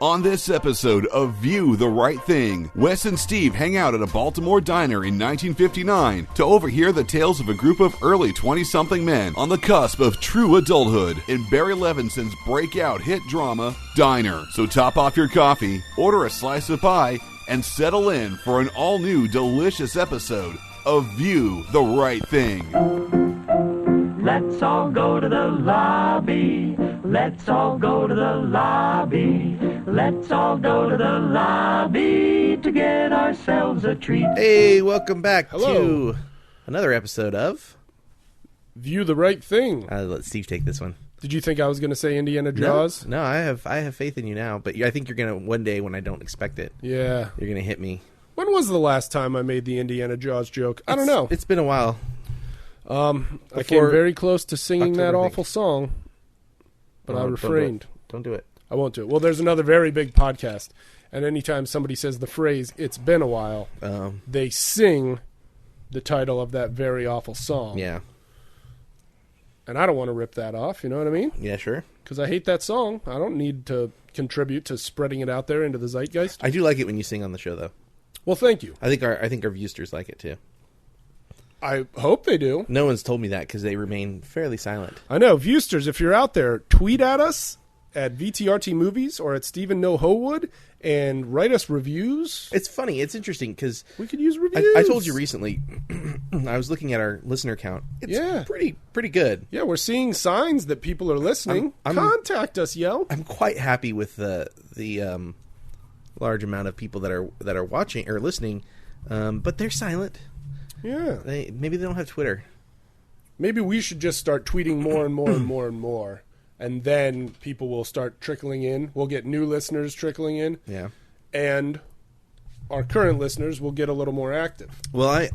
On this episode of View the Right Thing, Wes and Steve hang out at a Baltimore diner in 1959 to overhear the tales of a group of early 20-something men on the cusp of true adulthood in Barry Levinson's breakout hit drama, Diner. So top off your coffee, order a slice of pie, and settle in for an all-new delicious episode of View the Right Thing. Let's all go to the lobby. Let's all go to the lobby. Let's all go to the lobby to get ourselves a treat. Hey, welcome back Hello. to another episode of View the Right Thing. let Steve take this one. Did you think I was going to say Indiana Jaws? No, I have faith in you now, but I think you're gonna one day when I don't expect it, Yeah. you're gonna hit me. When was the last time I made the Indiana Jaws joke? I don't know. It's been a while. I Before came very close to singing that October, I awful song, but I Don't do it. refrained. Don't do it. I won't do it. Well, there's another very big podcast, and anytime somebody says the phrase, "It's been a while," they sing the title of that very awful song. Yeah, And I don't want to rip that off, you know what I mean? yeah, sure. Because I hate that song. I don't need to contribute to spreading it out there into the zeitgeist. I do like it when you sing on the show, though. Well, thank you. I think our viewsters like it too. I hope they do. No one's told me that because they remain fairly silent. I know. Viewsters, if you're out there, tweet at us at VTRT Movies or at Stephen No Howood and write us reviews. It's funny. It's interesting because We could use reviews. I told you recently. I was looking at our listener count. It's Yeah. pretty good. Yeah, we're seeing signs that people are listening. I'm- Contact us, yo. I'm quite happy with the large amount of people that are watching or listening, but they're silent. Yeah. Maybe they don't have Twitter. Maybe we should just start tweeting more and more and more and more. And then people will start trickling in. We'll get new listeners trickling in. Yeah. And our current listeners will get a little more active. Well,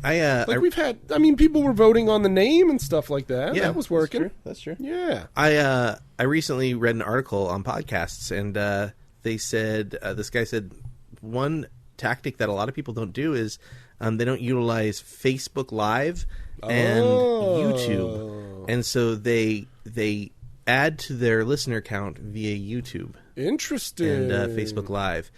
We've had, people were voting on the name and stuff like that. yeah, That was working. That's true. Yeah. I recently read an article on podcasts, and they said this guy said one tactic that a lot of people don't do is they don't utilize Facebook Live and YouTube, and so they add to their listener count via YouTube Interesting. and Facebook Live.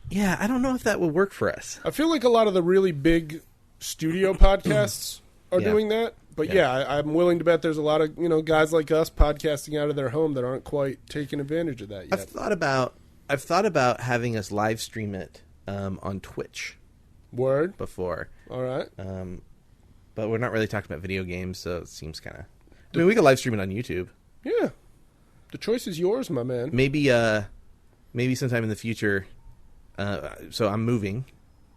Yeah, I don't know if that would work for us. I feel like a lot of the really big studio podcasts are Yeah. doing that. But Yeah. I'm willing to bet there's a lot of guys like us podcasting out of their home that aren't quite taking advantage of that yet. I've thought about having us live stream it on Twitch Word. before, All right. but we're not really talking about video games, so it seems kind of. I mean, we could live stream it on YouTube. Yeah. The choice is yours, my man. Maybe sometime in the future. So I'm moving.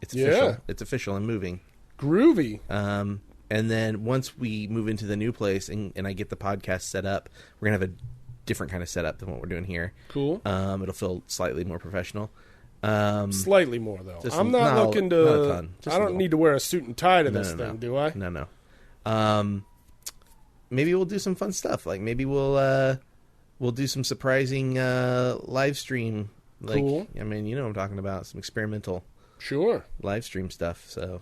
It's official. Yeah. It's official. I'm moving. Groovy. And then once we move into the new place and I get the podcast set up, we're gonna have a different kind of setup than what we're doing here. Cool. It'll feel slightly more professional. Slightly more, though. just I'm not looking to... not a ton. Just I a don't little. need to wear a suit and tie to this No. thing, do I? No. Maybe we'll do some fun stuff. Like maybe we'll do some surprising live stream. Like, Cool. I mean, you know what I'm talking about. Some experimental Sure. live stream stuff. So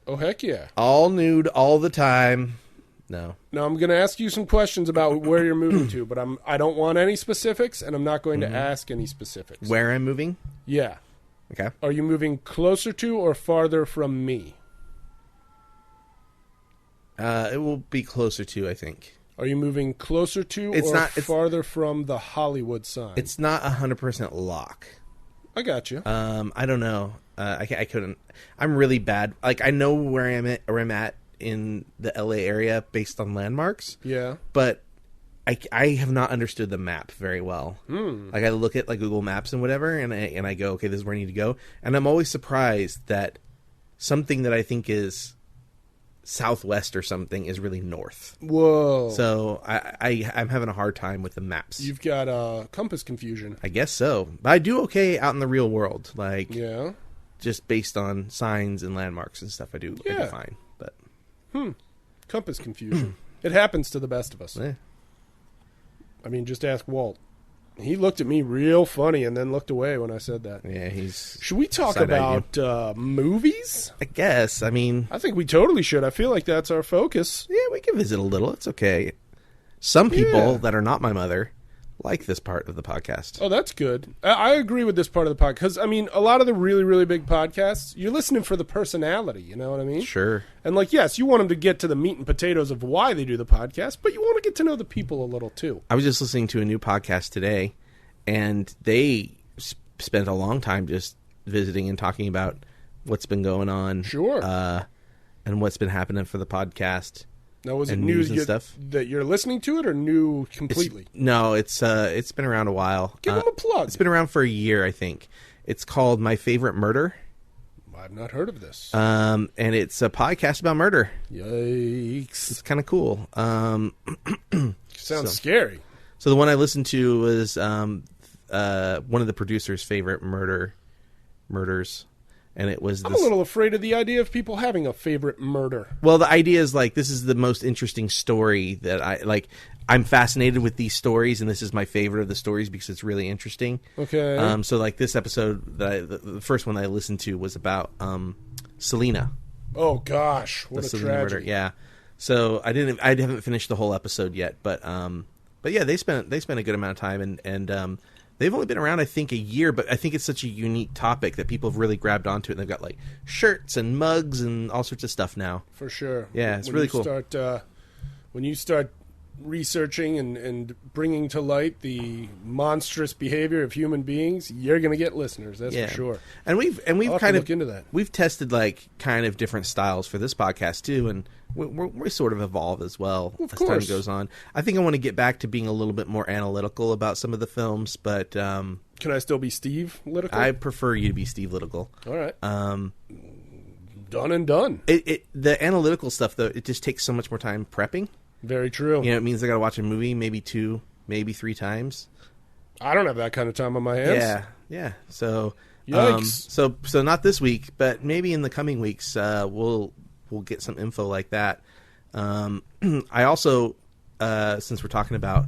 Oh, heck yeah. all nude all the time. No. Now, I'm going to ask you some questions about where you're moving to, but I don't want any specifics, and I'm not going to ask any specifics. Where I'm moving? Yeah. Okay. Are you moving closer to or farther from me? It will be closer to, I think. Are you moving closer to It's or not- it's- farther from the Hollywood sign? It's not 100% lock. I got you. I don't know. I couldn't. I'm really bad. Like, I know where I'm at in the LA area based on landmarks, Yeah. but I have not understood the map very well. Like, I look at like Google Maps and whatever, and I go, okay, this is where I need to go, and I'm always surprised that something that I think is southwest or something is really north. Whoa. So I'm having a hard time with the maps. You've got compass confusion. I guess so, but I do okay out in the real world, like Yeah. just based on signs and landmarks and stuff. I do Yeah. fine, but Compass confusion. It happens to the best of us. eh. I mean, just ask Walt. He looked at me real funny and then looked away when I said that. Yeah, he's. Should we talk Side-eyed about movies? I guess. I mean, I think we totally should. I feel like that's our focus. yeah, we can visit a little. It's okay. Some people Yeah. that are not my mother like this part of the podcast. Oh, that's good. I agree with this part of the podcast. Because, I mean, a lot of the really, really big podcasts, you're listening for the personality, you know what I mean? Sure. And, like, yes, you want them to get to the meat and potatoes of why they do the podcast, but you want to get to know the people a little, too. I was just listening to a new podcast today, and they spent a long time just visiting and talking about what's been going on. Sure. And what's been happening for the podcast. Now, was it and new news and stuff? that you're listening to it, or new completely? It's been around a while. Give them a plug. It's been around for a year, I think. It's called My Favorite Murder. I've not heard of this. And it's a podcast about murder. Yikes. It's kind of cool. Sounds scary. So the one I listened to was one of the producer's favorite murders. And it was I'm a little afraid of the idea of people having a favorite murder. Well, the idea is like, this is the most interesting story that I like. I'm fascinated with these stories, and this is my favorite of the stories because it's really interesting. Okay. So like this episode, the first one that I listened to was about Selena. Oh gosh, what The a Selena tragedy! murder. Yeah. So I haven't finished the whole episode yet, but yeah, they spent a good amount of time, and they've only been around, I think, a year, but I think it's such a unique topic that people have really grabbed onto it, and they've got like shirts and mugs and all sorts of stuff now. For sure. Yeah, it's really cool. When you start researching and bringing to light the monstrous behavior of human beings, you're going to get listeners. That's for sure. And we've I'll kind of look into that. We've tested like kind of different styles for this podcast too, and we sort of evolve as well as time goes on. I think I want to get back to being a little bit more analytical about some of the films, but can I still be Steve Litticle? I prefer you to be Steve Litticle. All right. Done and done. The analytical stuff though, it just takes so much more time prepping. Very true. You know, it means I got to watch a movie maybe 2, maybe 3 times. I don't have that kind of time on my hands. Yeah. So, yikes. So not this week, but maybe in the coming weeks, we'll get some info like that. I also, since we're talking about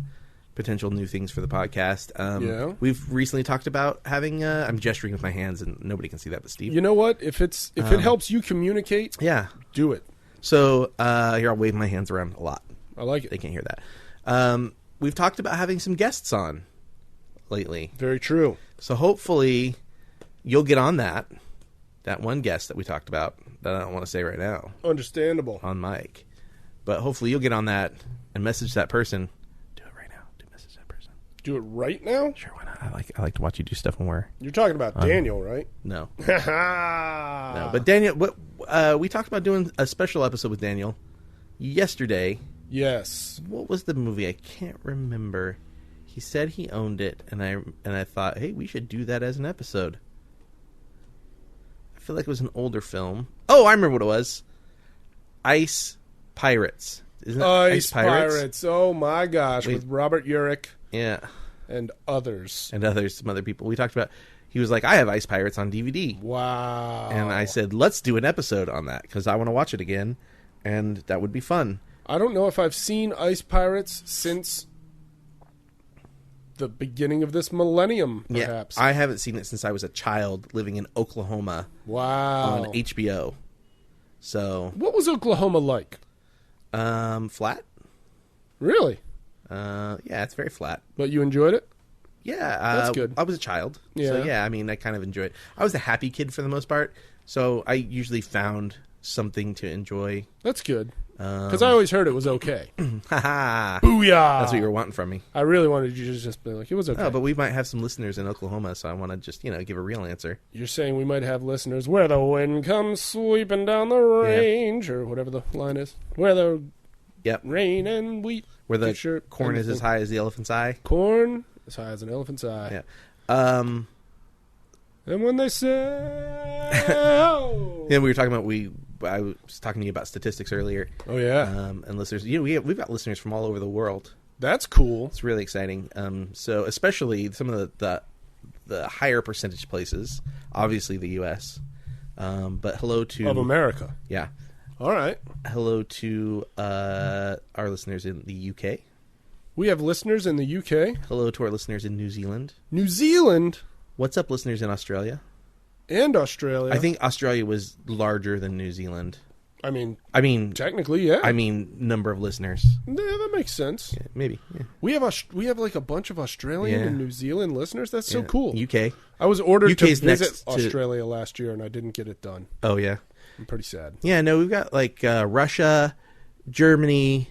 potential new things for the podcast, we've recently talked about having. I'm gesturing with my hands, and nobody can see that, but Steve. You know what? If it helps you communicate, do it. So here, I'll wave my hands around a lot. I like it. They can't hear that. We've talked about having some guests on lately. Very true. So hopefully you'll get on that one guest that we talked about that I don't want to say right now. Understandable. On mic. But hopefully you'll get on that and message that person. Do it right now. Message that person. Do it right now? Sure, why not? I like to watch you do stuff when we're... You're talking about Daniel, right? No. No, but Daniel, we talked about doing a special episode with Daniel yesterday. Yes. What was the movie? I can't remember. He said he owned it, and I thought, hey, we should do that as an episode. I feel like it was an older film. Oh, I remember what it was. Ice Pirates. Isn't it Ice Pirates? Oh my gosh, with Robert Urich. Yeah. And others. Some other people. We talked about, he was like, I have Ice Pirates on DVD. Wow. And I said, let's do an episode on that, because I want to watch it again, and that would be fun. I don't know if I've seen Ice Pirates since the beginning of this millennium, perhaps. Yeah, I haven't seen it since I was a child living in Oklahoma. Wow. On HBO. So. What was Oklahoma like? Flat. Really? Yeah, it's very flat. But you enjoyed it? Yeah. That's good. I was a child. Yeah. So, yeah, I mean, I kind of enjoyed it. I was a happy kid for the most part, so I usually found something to enjoy. That's good. Because I always heard it was okay. Haha. Booyah! That's what you were wanting from me. I really wanted you to just be like, it was okay. Oh, but we might have some listeners in Oklahoma, so I want to just, give a real answer. You're saying we might have listeners where the wind comes sweeping down the range, or whatever the line is. Where the rain and wheat. Where the corn is as high as the elephant's eye. Corn as high as an elephant's eye. Yeah. And when they say... Yeah, we were talking about... I was talking to you about statistics earlier. Oh, yeah. And listeners... we've got listeners from all over the world. That's cool. It's really exciting. So especially some of the higher percentage places. Obviously the U.S. But hello to... Of America. Yeah. All right. Hello to our listeners in the UK. We have listeners in the UK. Hello to our listeners in New Zealand. New Zealand? What's up, listeners in Australia? And Australia. I think Australia was larger than New Zealand. I mean, technically, yeah. I mean, number of listeners. Yeah, that makes sense. Yeah, maybe. Yeah. We have like a bunch of Australian and New Zealand listeners. That's so cool. UK. I was ordered UK's to visit next to- Australia last year, and I didn't get it done. Oh, yeah. I'm pretty sad. Yeah, no, we've got like Russia, Germany,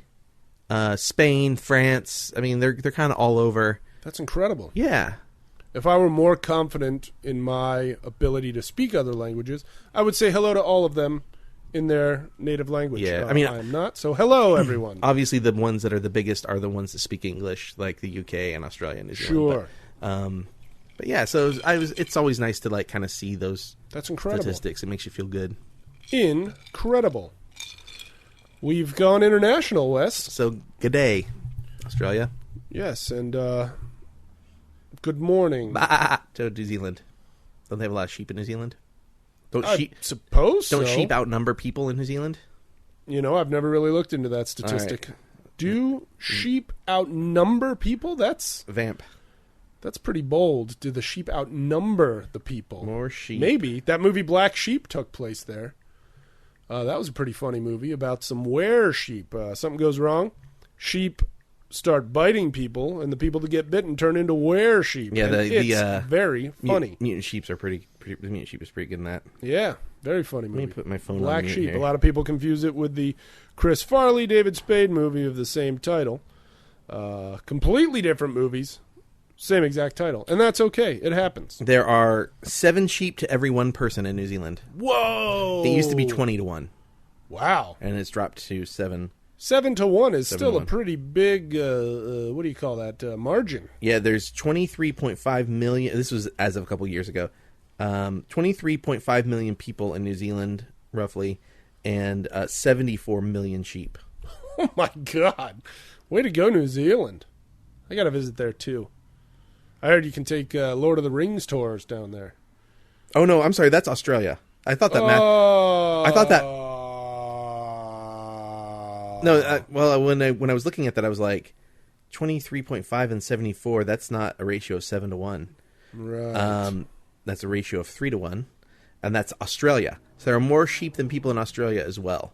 Spain, France. I mean, they're kind of all over. That's incredible. Yeah. If I were more confident in my ability to speak other languages, I would say hello to all of them in their native language. Yeah, I mean, I'm not. So hello, everyone. Obviously, the ones that are the biggest are the ones that speak English, like the UK and Australia and New Zealand. Sure. But yeah, so it's always nice to like kind of see those That's incredible. statistics. It makes you feel good. Incredible. We've gone international, Wes. So good day, Australia. Yes, and good morning. To New Zealand. Don't they have a lot of sheep in New Zealand? Don't I sheep suppose Don't so. sheep outnumber people in New Zealand? You know, I've never really looked into that statistic. Do sheep outnumber people? That's Vamp. pretty bold. Do the sheep outnumber the people? More sheep. Maybe. That movie Black Sheep took place there. That was a pretty funny movie about some were sheep. Something goes wrong. Sheep start biting people, and the people that get bitten turn into were sheep. Yeah, and it's very funny. Mutant sheep are pretty. Mutant sheep is pretty good in that. Yeah, very funny Let me movie. put my phone Black on mute Sheep. here. A lot of people confuse it with the Chris Farley, David Spade movie of the same title. Completely different movies, same exact title, and that's okay. It happens. There are 7 sheep to every 1 person in New Zealand. Whoa! It used to be 20 to 1, Wow. and it's dropped to 7. 7 to 1 is 7 still to a 1. pretty big, what do you call that, margin. Yeah, there's 23.5 million. This was as of a couple years ago. 23.5 million people in New Zealand, roughly, and 74 million sheep. Oh, my God. Way to go, New Zealand. I got to visit there, too. I heard you can take Lord of the Rings tours down there. Oh no, I'm sorry, that's Australia. I thought that math. Oh. I thought that. No, well, when I was looking at that, I was like, 23.5 and 74. That's not a ratio of 7 to 1. Right. That's a ratio of 3 to 1, and that's Australia. So there are more sheep than people in Australia as well.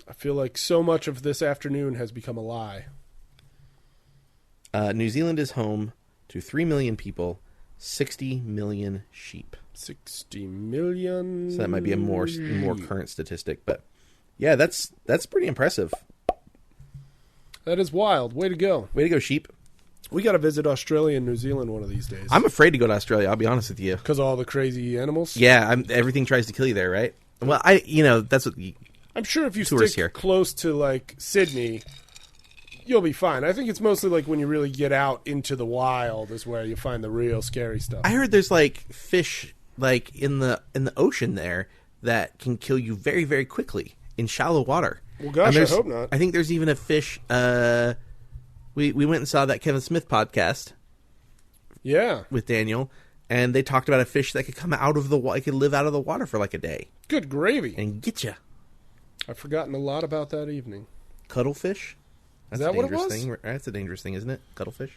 I feel like so much of this afternoon has become a lie. New Zealand is home to 3 million people, 60 million sheep. 60 million. So that might be a more current statistic, but yeah, that's pretty impressive. That is wild. Way to go. Way to go, sheep. We got to visit Australia and New Zealand one of these days. I'm afraid to go to Australia, I'll be honest with you. Because of all the crazy animals? Yeah, everything tries to kill you there, right? Well, that's what... I'm sure if you Tourists stick here. close to, like, Sydney, you'll be fine. I think it's mostly, like, when you really get out into the wild is where you find the real scary stuff. I heard there's, like, fish, like, in the ocean there that can kill you very, very quickly in shallow water. Well, gosh, And I hope not. I think there's even a fish... We went and saw that Kevin Smith podcast Yeah. with Daniel, and they talked about a fish that could come out of the water, could live out of the water for like a day Good gravy. and get you. I've forgotten a lot about that evening. Cuttlefish. That's that a what it dangerous was? thing. That's a dangerous thing, isn't it? Cuttlefish.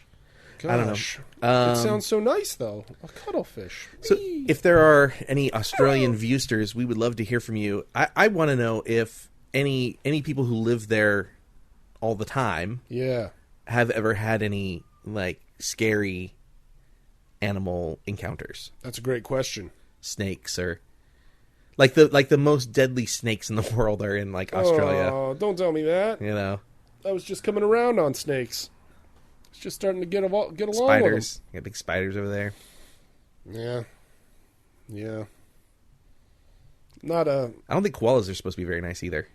Gosh. I don't know. It sounds so nice, though. A cuttlefish. So, Whee! if there are any Australian viewsters, we would love to hear from you. I want to know if any people who live there all the time Yeah. have ever had any like scary animal encounters, That's a great question. snakes or like the most deadly snakes in the world are in like Australia. Oh, don't tell me that. You know, I was just coming around on snakes. It's just starting to get along spiders. You got big spiders over there. with them. Yeah. Not a... I don't think koalas are supposed to be very nice either.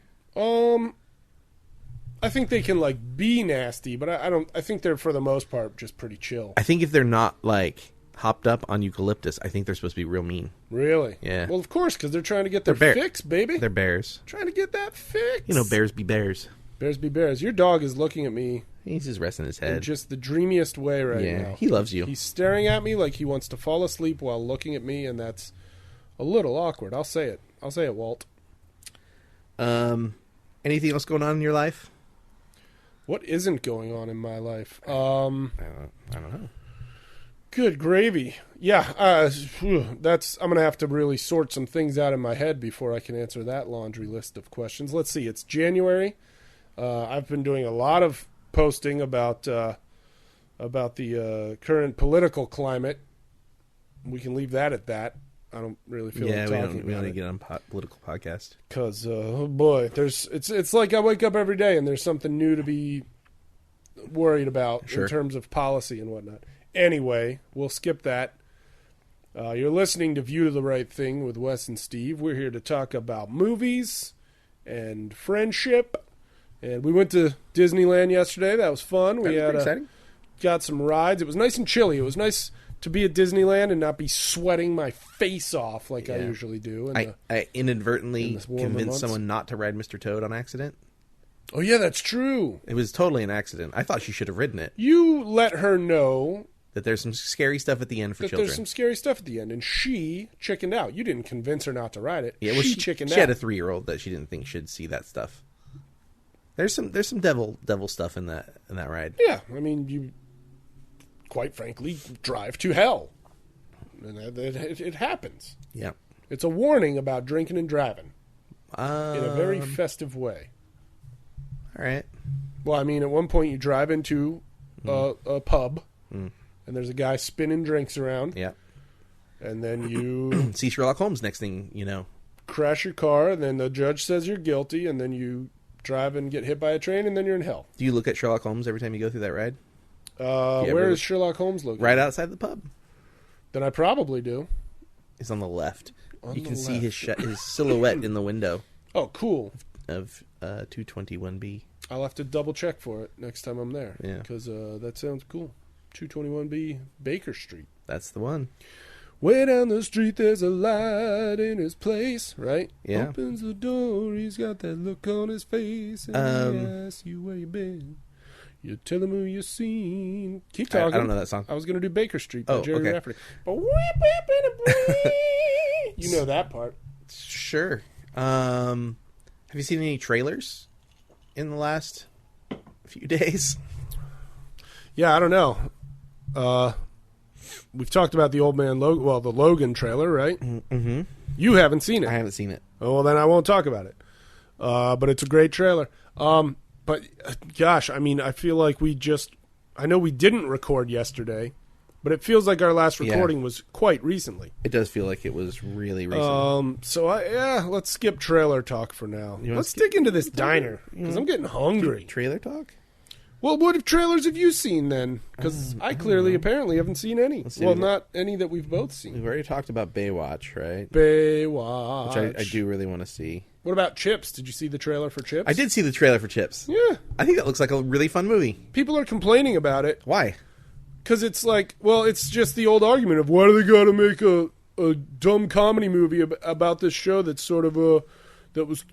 I think they can, like, be nasty, but I don't... I think they're, for the most part, just pretty chill. I think if they're not like hopped up on eucalyptus, I think they're supposed to be real mean. Really? Yeah. Well, of course, because they're trying to get their They're fix, baby. They're bears. Trying to get that fix. You know, bears be bears. Bears be bears. Your dog is looking at me He's just resting his in head. just the dreamiest way right Yeah, now. he loves you. He's staring at me like he wants to fall asleep while looking at me, and that's a little awkward. I'll say it. I'll say it, Walt. Anything else going on in your life? What isn't going on in my life? I don't know. Good gravy. Yeah, that's. I'm gonna have to really sort some things out in my head before I can answer that laundry list of questions. Let's see. It's January. I've been doing a lot of posting about the current political climate. We can leave that at that. I don't really feel like talking about it. We don't need to get on political podcast. Because, oh boy, it's like I wake up every day and there's something new to be worried about in terms of policy and whatnot. Anyway, we'll skip that. You're listening to View to the Right Thing with Wes and Steve. We're here to talk about movies and friendship. And we went to Disneyland yesterday. That was fun. That was pretty exciting. Got some rides. It was nice and chilly. It was nice to be at Disneyland and not be sweating my face off like I usually do. I inadvertently convinced someone not to ride Mr. Toad on accident. Oh, yeah, that's true. It was totally an accident. I thought she should have ridden it. You let her know that there's some scary stuff at the end for children. There's some scary stuff at the end, and she chickened out. You didn't convince her not to ride it. Yeah, well, she chickened out. She had a 3-year-old that she didn't think should see that stuff. There's some devil stuff in that ride. Yeah, I mean, you quite frankly drive to hell, and it happens. Yeah, it's a warning about drinking and driving in a very festive way. All right. Well, I mean, at one point you drive into a pub, and there's a guy spinning drinks around. Yeah. And then you see Sherlock Holmes. Next thing you know, crash your car, and then the judge says you're guilty, and then you drive and get hit by a train, and then you're in hell. Do you look at Sherlock Holmes every time you go through that ride? Where is Sherlock Holmes located? Right outside the pub. Then I probably do. It's on the left. You can see his silhouette in the window. Oh, cool. Of 221B. I'll have to double check for it next time I'm there. Yeah. Because that sounds cool. 221B Baker Street. That's the one. Way down the street there's a light in his place, right? Yeah. Opens the door, he's got that look on his face, and he asks you where you been. You tell him who you seen. Keep talking. I don't know that song. I was going to do Baker Street by Jerry okay. Rafferty. You know that part. Sure. Have you seen any trailers in the last few days? Yeah, I don't know. We've talked about the Old Man Logan, the Logan trailer, right? Mm-hmm. You haven't seen it. I haven't seen it. Oh, well, then I won't talk about it. But it's a great trailer. But, gosh, I mean, I feel like I know we didn't record yesterday, but it feels like our last recording was quite recently. It does feel like it was really recent. Let's skip trailer talk for now. Let's dig into this diner, because I'm getting hungry. Trailer talk? Well, what trailers have you seen then? Because I clearly, apparently, haven't seen any. Well, not any that we've both seen. We've already talked about Baywatch, right? Baywatch. Which I do really want to see. What about Chips? Did you see the trailer for Chips? I did see the trailer for Chips. Yeah. I think that looks like a really fun movie. People are complaining about it. Why? Because it's like, well, it's just the old argument of why do they got to make a dumb comedy movie about this show that's sort of that was,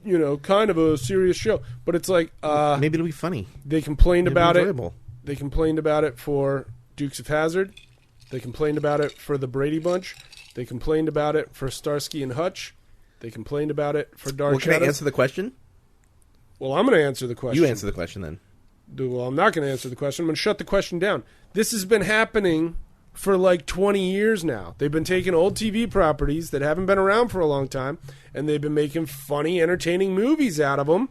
kind of a serious show. But it's like... maybe it'll be funny. They complained about it. Enjoyable. They complained about it for Dukes of Hazzard. They complained about it for the Brady Bunch. They complained about it for Starsky and Hutch. They complained about it for Dark Shadows. Can I answer the question? Well, I'm going to answer the question. You answer the question then. Well, I'm not going to answer the question. I'm going to shut the question down. This has been happening for like 20 years now. They've been taking old TV properties that haven't been around for a long time, and they've been making funny, entertaining movies out of them.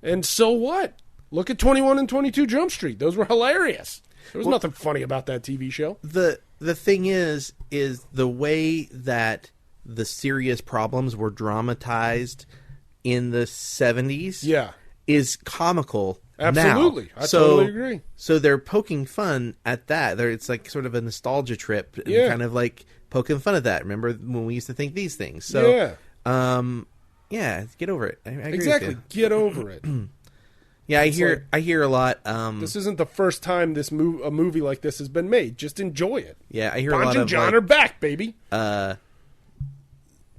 And so what? Look at 21 and 22 Jump Street. Those were hilarious. There was nothing funny about that TV show. The thing is the way that the serious problems were dramatized in the 70s is comical. Absolutely. Now. I totally agree. So they're poking fun at that. It's like sort of a nostalgia trip and kind of like poking fun at that. Remember when we used to think these things? So, get over it. I agree exactly. with you. Get over it. Yeah, I hear a lot. This isn't the first time a movie like this has been made. Just enjoy it. Yeah, I hear a lot of Bonge and John are back, baby.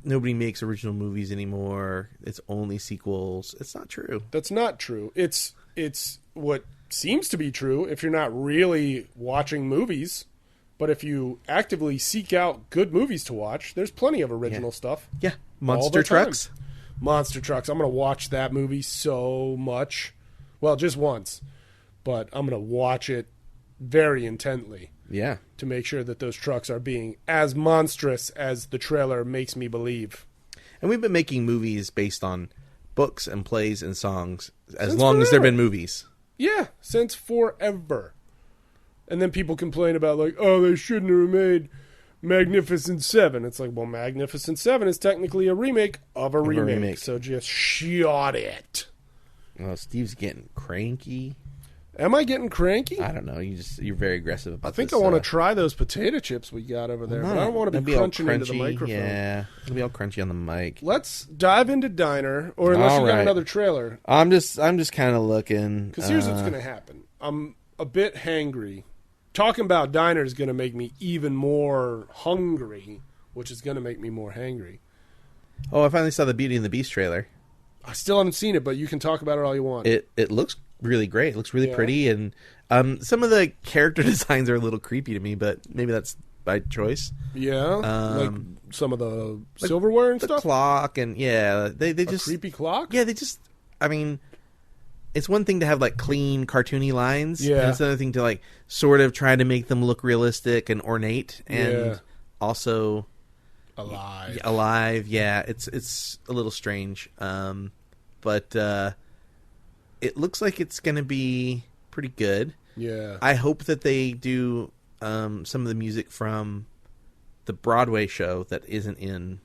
Nobody makes original movies anymore. It's only sequels. It's not true. That's not true. It's what seems to be true if you're not really watching movies. But if you actively seek out good movies to watch, there's plenty of original stuff. Yeah, Monster Trucks. Monster Trucks. I'm going to watch that movie so much. Well, just once. But I'm going to watch it very intently. Yeah. to make sure that those trucks are being as monstrous as the trailer makes me believe. And we've been making movies based on books and plays and songs as Since long as there have forever. been movies. Yeah, since forever. And then people complain about, like, oh, they shouldn't have made Magnificent Seven. It's like, well, Magnificent Seven is technically a remake of a remake. So just shut it. Well, Steve's getting cranky. Am I getting cranky? I don't know. You're very aggressive about I think this, I want to try those potato chips we got over there, but I don't want to be all crunching into the crunchy. microphone. Yeah, it'll be all crunchy on the mic. Let's dive into Diner, or unless All you got right. another trailer. I'm just kind of looking. Because here's what's going to happen. I'm a bit hangry. Talking about Diner is going to make me even more hungry, which is going to make me more hangry. Oh, I finally saw the Beauty and the Beast trailer. I still haven't seen it, but you can talk about it all you want. It looks really great. It looks really Yeah. pretty, and some of the character designs are a little creepy to me, but maybe that's by choice. Yeah, like some of the silverware and The stuff. clock and they A just creepy clock. yeah they just I mean, it's one thing to have like clean cartoony lines, Yeah. and it's another thing to like sort of try to make them look realistic and ornate, and Yeah. also Alive. alive. Yeah, it's a little strange, but it looks like it's gonna be pretty good. Yeah. I hope that they do some of the music from the Broadway show that isn't in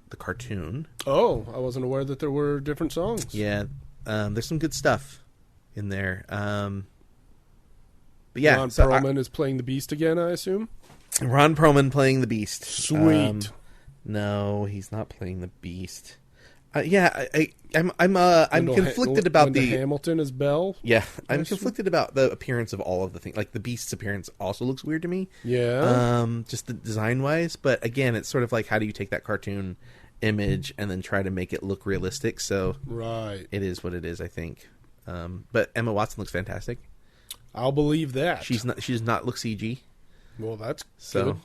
the cartoon. Oh, I wasn't aware that there were different songs. Yeah, there's some good stuff in there. But yeah, Ron so Perlman is playing the Beast again, I assume. Ron Perlman playing the Beast. Sweet. No, he's not playing the Beast. Yeah, I'm conflicted about Linda the Hamilton as Belle. yeah. I'm Yes. conflicted about the appearance of all of the things. Like the Beast's appearance also looks weird to me. Yeah. Just the design wise, but again, it's sort of like how do you take that cartoon image and then try to make it look realistic? So Right. it is what it is, I think. But Emma Watson looks fantastic. I'll believe that. She does not look CG. Well, that's So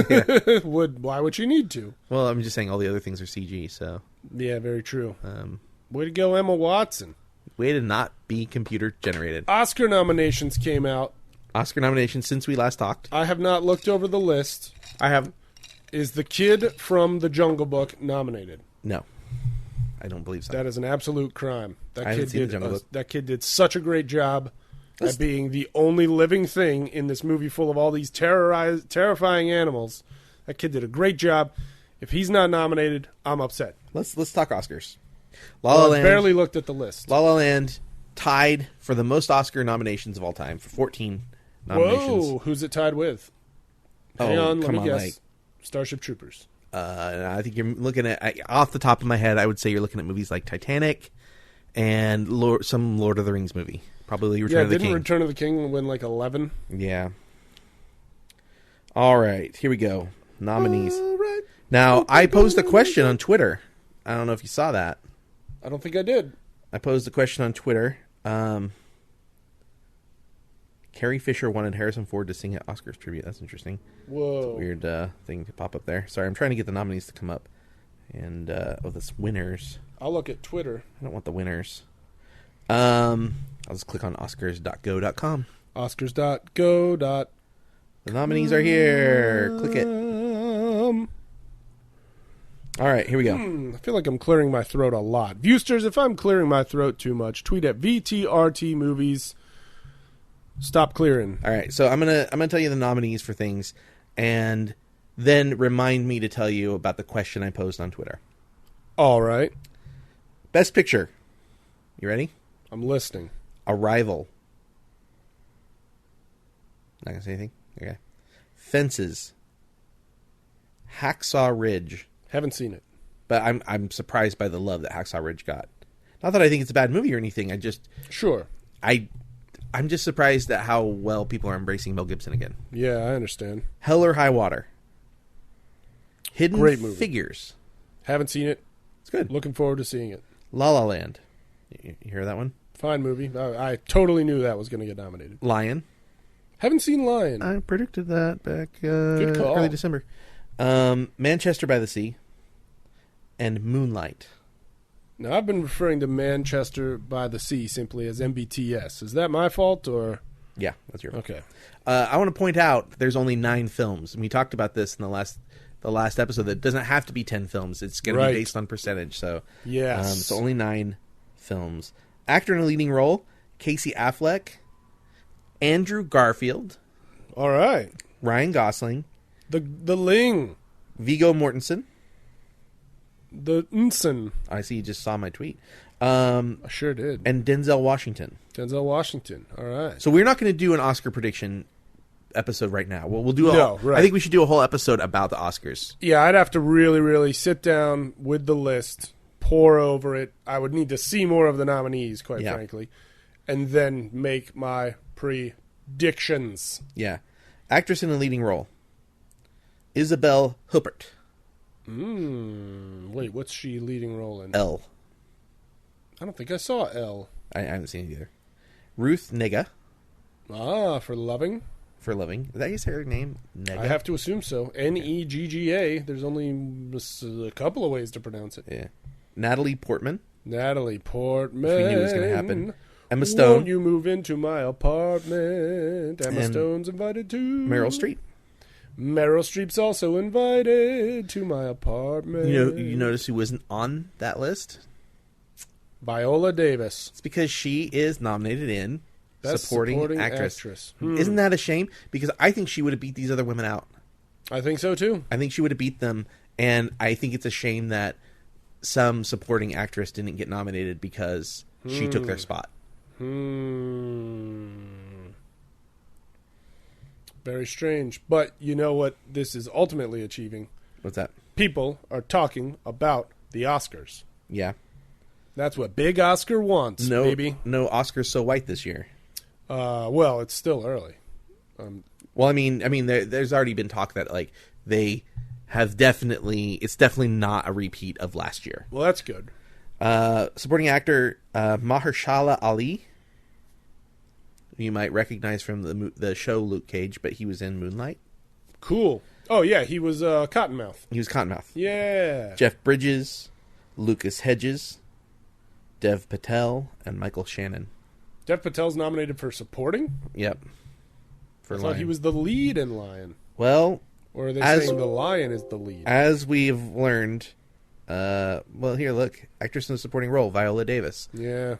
good. Why would she need to? well, I'm just saying all the other things are CG. So Yeah, very true. um, Way to go, Emma Watson. way to not be computer generated. Oscar nominations came out. Oscar nominations since we last talked. I have not looked over the list. I have Is The Kid from The Jungle Book nominated? no. I don't believe so. That is an absolute crime. I haven't seen The Jungle Book. That kid did such a great job Let's- at being the only living thing in this movie full of all these terrifying animals. That kid did a great job. If he's not nominated, I'm upset. Let's talk Oscars. La La I Land. barely looked at the list. La La Land tied for the most Oscar nominations of all time for 14 nominations. Whoa, who's it tied with? Oh, Hang on, let come me on, guess. like- Starship Troopers. I think you're looking at off the top of my head. I would say you're looking at movies like Titanic and some Lord of the Rings movie. Probably Return of the didn't King. Return of the King win like 11? Yeah. All right, here we go. Nominees. All right. Now, I posed a question on Twitter. I don't know if you saw that. I don't think I did. I posed a question on Twitter. Carrie Fisher wanted Harrison Ford to sing at Oscars tribute. That's interesting. Whoa. Weird thing to pop up there. Sorry, I'm trying to get the nominees to come up. And, this winners. I'll look at Twitter. I don't want the winners. I'll just click on oscars.go.com. Oscars.go. The nominees are here. Click it. All right, here we go. I feel like I'm clearing my throat a lot. Viewsters, if I'm clearing my throat too much, tweet at VTRT Movies. Stop clearing. All right, so I'm gonna tell you the nominees for things, and then remind me to tell you about the question I posed on Twitter. All right. Best Picture. You ready? I'm listening. Arrival. Not gonna say anything. Okay. Fences. Hacksaw Ridge. Haven't seen it. But I'm surprised by the love that Hacksaw Ridge got. Not that I think it's a bad movie or anything. Sure. I'm just surprised at how well people are embracing Mel Gibson again. Yeah, I understand. Hell or High Water. Hidden Great movie. Figures. Haven't seen it. It's good. Looking forward to seeing it. La La Land. You hear that one? Fine movie. I totally knew that was going to get nominated. Lion. Haven't seen Lion. I predicted that back Good call. early December. Manchester by the Sea. And Moonlight. Now, I've been referring to Manchester by the Sea simply as MBTS. Is that my fault, or Yeah, that's your. Okay. I want to point out there's only 9 films, and we talked about this in the last episode. That it doesn't have to be 10 films. It's going to Right. be based on percentage. So Yes. so only 9 films. Actor in a leading role: Casey Affleck, Andrew Garfield, All right. Ryan Gosling, The Ling. Viggo Mortensen. The Nsen. I see you just saw my tweet. I sure did. And Denzel Washington. Denzel Washington. All right. So we're not going to do an Oscar prediction episode right now. We'll do. No, right. I think we should do a whole episode about the Oscars. Yeah, I'd have to really, really sit down with the list, pour over it. I would need to see more of the nominees, quite Yeah. frankly, and then make my predictions. Yeah. Actress in a leading role: Isabelle Huppert. Wait, what's she leading role in? Elle. I don't think I saw Elle. I haven't seen it either. Ruth Negga For Loving. for Living. Is that how you say her name? Negga. I have to assume so. Negga. There's only a couple of ways to pronounce it. Yeah. Natalie Portman. Natalie Portman. We knew it was going to happen. Emma Stone. Won't you move into my apartment? Emma And Stone's invited too. Meryl Streep. Meryl Streep's also invited to my apartment. You notice who wasn't on that list? Viola Davis. It's because she is nominated in Best supporting actress. Hmm. Isn't that a shame? Because I think she would have beat these other women out. I think so too. I think she would have beat them, and I think it's a shame that some supporting actress didn't get nominated because she took their spot. Very strange. But you know what this is ultimately achieving? What's that? People are talking about the Oscars. Yeah. That's what Big Oscar wants, No, baby. no Oscars so white this year. Well, it's still early. Well, I mean, there's already been talk that like they have it's definitely not a repeat of last year. Well, that's good. Supporting actor Mahershala Ali, you might recognize from the show Luke Cage, but he was in Moonlight. Cool. Oh, yeah, he was Cottonmouth. He was Cottonmouth. Yeah. Jeff Bridges, Lucas Hedges, Dev Patel, and Michael Shannon. Dev Patel's nominated for supporting? Yep. I thought he was the lead in Lion. Well, Or are they As- saying the Lion is the lead? as we've learned, well, here, look, actress in a supporting role, Viola Davis. Yeah.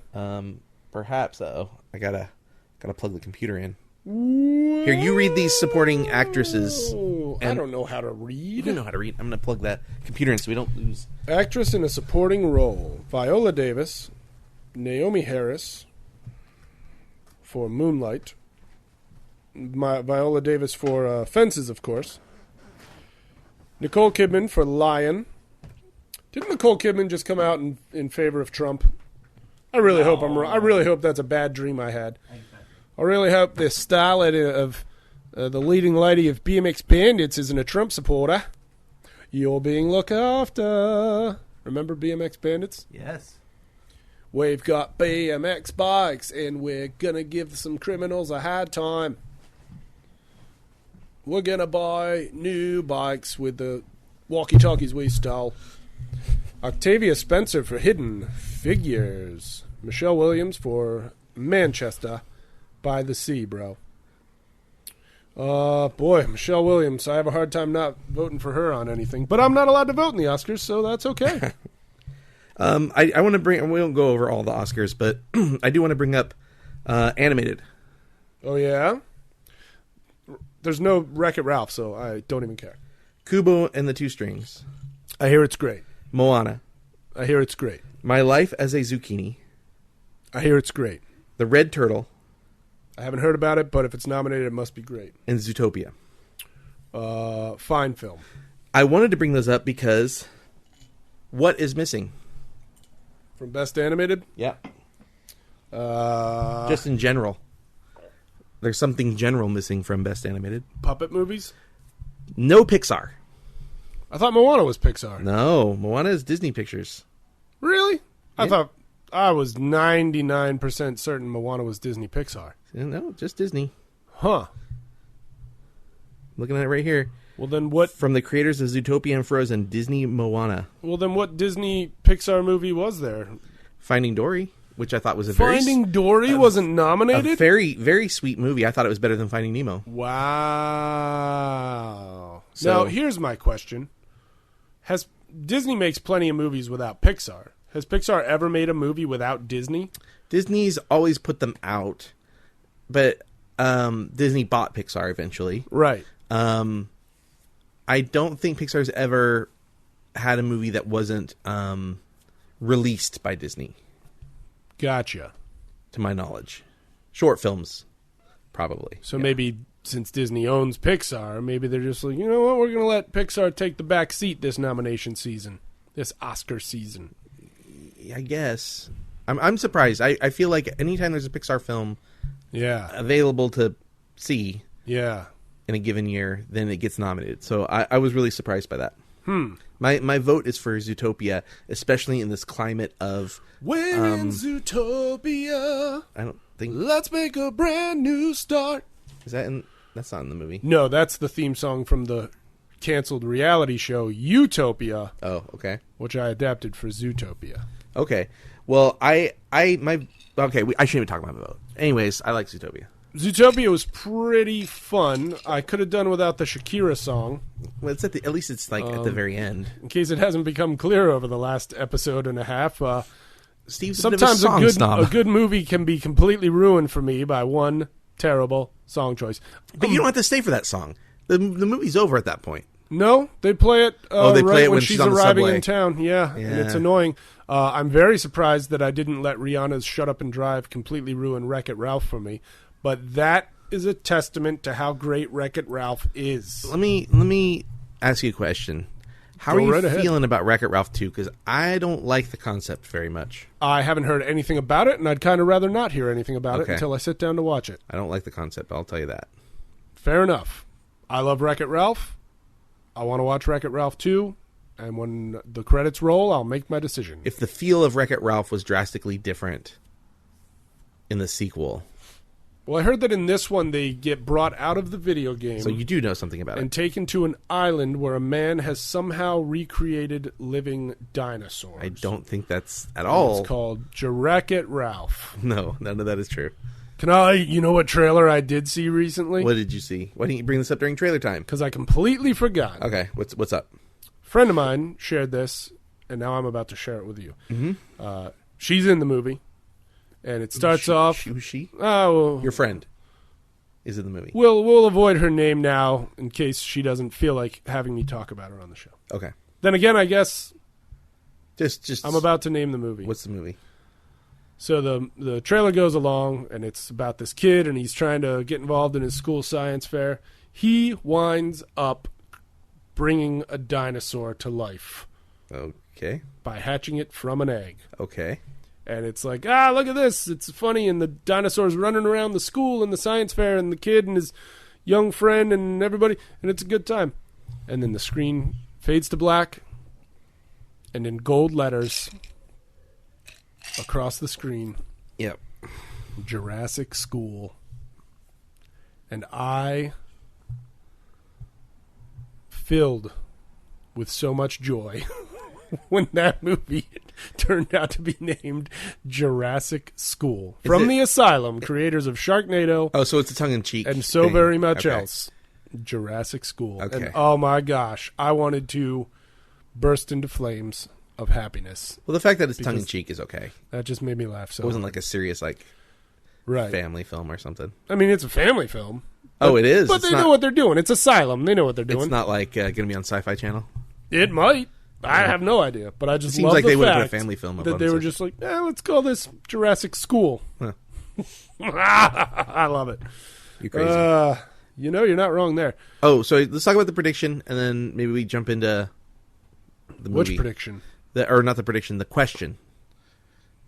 Perhaps, I gotta plug the computer in. Here, you read these supporting actresses. Oh, I and- don't know how to You read. don't know how to read. I'm gonna plug that computer in so we don't lose. Actress in a supporting role: Viola Davis, Naomi Harris for Moonlight, Viola Davis for Fences, of course. Nicole Kidman for Lion. Didn't Nicole Kidman just come out in favor of Trump? I really hope I'm wrong. I really hope that's a bad dream I had. I really hope the starlet of the leading lady of BMX Bandits isn't a Trump supporter. You're being looked after. Remember BMX Bandits? Yes. We've got BMX bikes, and we're gonna give some criminals a hard time. We're gonna buy new bikes with the walkie-talkies we stole. Octavia Spencer for Hidden Figures. Michelle Williams for Manchester by the Sea, bro. Boy, Michelle Williams. I have a hard time not voting for her on anything, but I'm not allowed to vote in the Oscars, so that's okay. I want to bring. We won't go over all the Oscars, but I do want to bring up animated. Oh yeah. There's no Wreck-It Ralph, so I don't even care. Kubo and the Two Strings. I hear it's great. Moana. I hear it's great. My Life as a Zucchini. I hear it's great. The Red Turtle. I haven't heard about it, but if it's nominated, it must be great. And Zootopia. Fine film. I wanted to bring those up because what is missing? From Best Animated? Yeah. Uh, Just in general. There's something general missing from Best Animated. puppet movies? No Pixar. I thought Moana was Pixar. No, Moana is Disney Pictures. Really? I Yeah. thought I was 99% certain Moana was Disney Pixar. No, just Disney. Huh. Looking at it right here. Well then what From the creators of Zootopia and Frozen, Disney Moana. Disney Pixar movie was there? Finding Dory. which I thought was a Finding Dory wasn't a nominated? very, very sweet movie. I thought it was better than Finding Nemo. Wow. So- Now, here's my question. Disney makes plenty of movies without Pixar. Has Pixar ever made a movie without Disney? Disney's always put them out, but Disney bought Pixar eventually. Right. I don't think Pixar's ever had a movie that wasn't released by Disney, Gotcha. to my knowledge. Short films, probably. So maybe since Disney owns Pixar, maybe they're just like, you know what, we're going to let Pixar take the back seat this nomination season, this Oscar season. I guess. I'm surprised. I feel like anytime there's a Pixar film Yeah. available to see Yeah. in a given year, then it gets nominated. So I was really surprised by that. My vote is for Zootopia, especially in this climate of... When in Zootopia, I don't think... let's make a brand new start. Is that in... That's not in the movie. No, that's the theme song from the canceled reality show Utopia, Oh, okay. which I adapted for Zootopia. Okay. Well, I shouldn't even talk about my vote. Anyways, I like Zootopia. Zootopia was pretty fun. I could have done without the Shakira song, Well, it's at least it's like at the very end. in case it hasn't become clear over the last episode and a half. Steve's Sometimes a bit of a song a snob. good movie can be completely ruined for me by one terrible song choice. But you don't have to stay for that song. The movie's over at that point. No, they play it. They play right it when when she's she's on the arriving subway. in town. Yeah, and it's Yeah. annoying. I'm very surprised that I didn't let Rihanna's "Shut Up and Drive" completely ruin Wreck-It Ralph for me. But that is a testament to how great Wreck-It Ralph is. Let me ask you a question. How Go are you right ahead. feeling about Wreck-It Ralph 2? Because I don't like the concept very much. I haven't heard anything about it, and I'd kind of rather not hear anything about it Okay. until I sit down to watch it. I don't like the concept, I'll tell you that. Fair enough. I love Wreck-It Ralph. I want to watch Wreck-It Ralph 2, and when the credits roll, I'll make my decision. If the feel of Wreck-It Ralph was drastically different in the sequel, Well, I heard that in this one they get brought out of the video game so you do know something about and it. taken to an island where a man has somehow recreated living dinosaurs. I don't think that's at And all. It's called Wreck-It Ralph. No, none of that is true. You know what trailer I did see recently? What did you see? Why didn't you bring this up during trailer time? Because I completely forgot. Okay, what's up? A friend of mine shared this, and now I'm about to share it with you. Mm-hmm. She's in the movie, and it starts off. Who's she? Oh, Your friend is in the movie. we'll avoid her name now in case she doesn't feel like having me talk about her on the show. Okay, Then again, I guess just I'm about to name the movie. What's the movie? So the trailer goes along, and it's about this kid, and he's trying to get involved in his school science fair. He winds up bringing a dinosaur to life Okay, by hatching it from an egg. okay. And it's like, look at this. It's funny. And the dinosaur's running around the school and the science fair and the kid and his young friend and everybody. And it's a good time. And then the screen fades to black. And in gold letters across the screen, Yep. Jurassic School. And I, filled with so much joy when that movie turned out to be named Jurassic School. From it- the Asylum, creators of Sharknado Oh, so it's a tongue-in-cheek and so thing. very much Okay. else. Jurassic School. Okay. And oh my gosh, I wanted to burst into flames of happiness. Well, the fact that it's Because- tongue-in-cheek is okay. That just made me laugh so It wasn't hard. like a serious right. family film or something. I mean, it's a family film. Oh, it is. But It's they not, know what they're doing. It's Asylum. They know what they're doing. It's not like going to be on Sci-Fi Channel. It might. I have no idea, but I just It seems love like the they would have put a fact family film up that on they this were one. just like, let's call this Jurassic School. Huh. I love it. You're crazy. You're not wrong there. Oh, so let's talk about the prediction, and then maybe we jump into the movie. Which prediction? Or not the prediction, the question.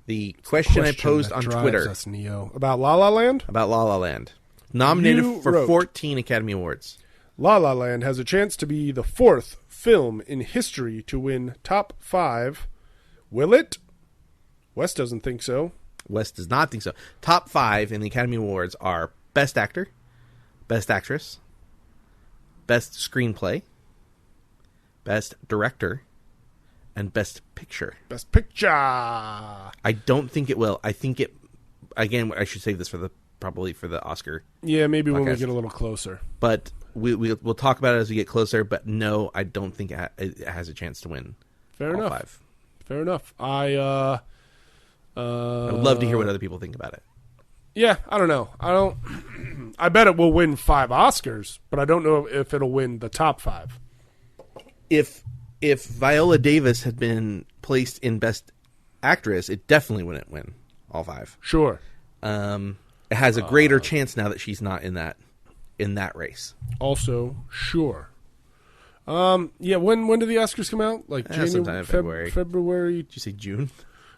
The question I posed that on drives Twitter us, Neo. About La La Land? about La La Land. Nominated You for wrote- 14 Academy Awards. La La Land has a chance to be the fourth film in history to win top 5. Will it? Wes doesn't think so. Wes does not think so. Top 5 in the Academy Awards are Best Actor, Best Actress, Best Screenplay, Best Director, and Best Picture. Best Picture. I don't think it will. I think it. Again, I should save this for probably for the Oscar. Yeah, maybe when we Podcast. get a little closer. But we'll talk about it as we get closer. But no, I don't think it has a chance to win. Fair all enough. 5. Fair enough. I would love to hear what other people think about it. Yeah, I don't know. I bet it will win 5 Oscars, but I don't know if it'll win the top 5. If Viola Davis had been placed in Best Actress, it definitely wouldn't win all 5. Sure. It has a greater chance now that she's not in that race. Also, sure. Yeah. When do the Oscars come out? Like Sometime in February. February. Did you say June?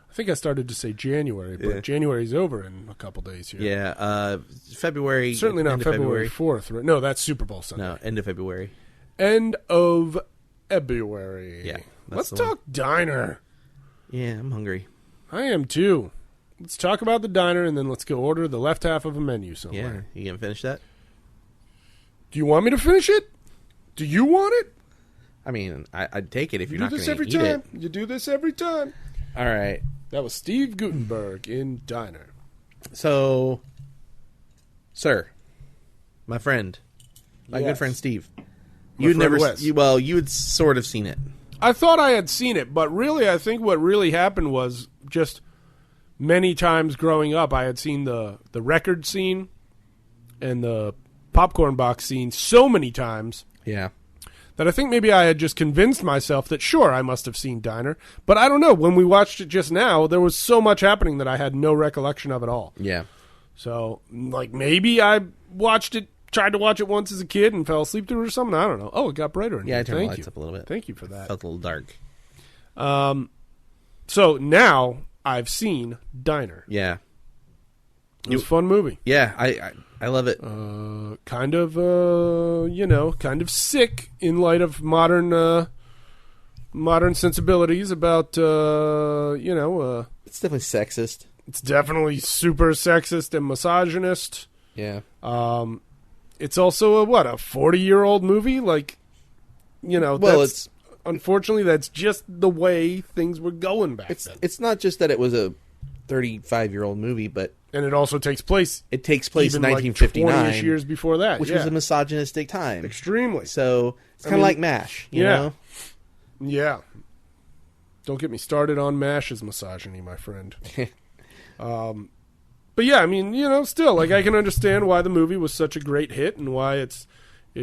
I think I started to say January, but Yeah. January's over in a couple days here. Yeah, February. Certainly not end of February 4th. Right? No, that's Super Bowl Sunday. No, end of February. End of February. Yeah, Let's that's the talk diner. Yeah, I'm hungry. I am too. Let's talk about the diner, and then let's go order the left half of a menu Yeah, somewhere. you gonna finish that? Do you want me to finish it? Do you want it? I mean, I'd take it if You you're do not this going every to eat time. it. You do this every time. All right. That was Steve Gutenberg in Diner. So, sir, my friend, my Yes. good friend Steve, My you'd friend never, Wes. you had sort of seen it. I thought I had seen it, but really I think what really happened was just many times growing up I had seen the record scene and the popcorn box scene so many times Yeah. that I think maybe I had just convinced myself that sure, I must have seen Diner. But I don't know. When we watched it just now, there was so much happening that I had no recollection of it all. Yeah. So, like, maybe I tried to watch it once as a kid and fell asleep to it or something. I don't know. Oh, it got brighter in Yeah, here. I turned the Thank lights you. up a little bit. Thank you for that. Felt a little dark. So now I've seen Diner. Yeah. It was a fun movie. Yeah, I love it. Kind of sick in light of modern sensibilities about, It's definitely sexist. it's definitely super sexist and misogynist. Yeah. It's also a 40-year-old movie? Like, Well, that's, unfortunately, that's just the way things were going back then. it's not just that it was a 35-year-old movie, but And it also takes place it takes place in even 1959, like 20-ish years before that. which yeah. was a misogynistic time. Extremely. So it's kind of mean, like MASH, you yeah. know? Yeah. Don't get me started on MASH's misogyny, my friend. But yeah, I mean, still, like, I can understand why the movie was such a great hit and why it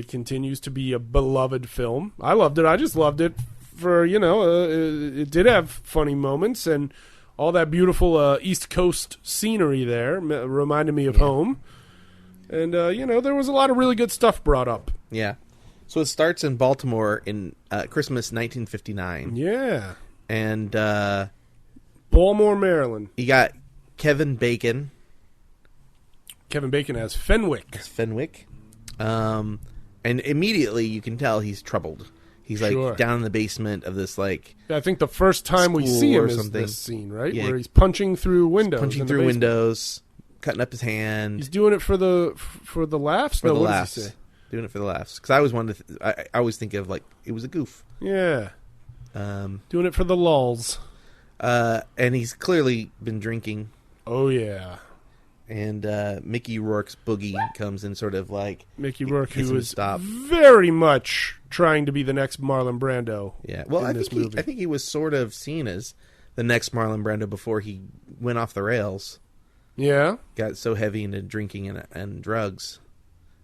continues to be a beloved film. I loved it. I just loved it for, it did have funny moments and all that beautiful East Coast scenery there reminded me of home. And, there was a lot of really good stuff brought up. Yeah. So it starts in Baltimore in Christmas 1959. Yeah. And Baltimore, Maryland. you got Kevin Bacon Kevin Bacon as Fenwick. as Fenwick. And immediately you can tell he's troubled. He's like Sure. down in the basement of this like I think the first time we School see him or is something. this scene, right? Yeah. Where he's punching through windows. punching in the through basement. windows, cutting up his hand He's doing it for the laughs? for No, the what does laughs. he say? Doing it for the laughs. Because I always wanted to I always think of like it was a goof. Yeah. Um, Doing it for the lulls. and he's clearly been drinking. Oh, yeah. And Mickey Rourke's Boogie comes in sort of like Mickey Rourke, gets who him to is stop. very much trying to be the next Marlon Brando. Yeah, well, in I this think movie. I think he was sort of seen as the next Marlon Brando before he went off the rails. Yeah. Got so heavy into drinking and drugs.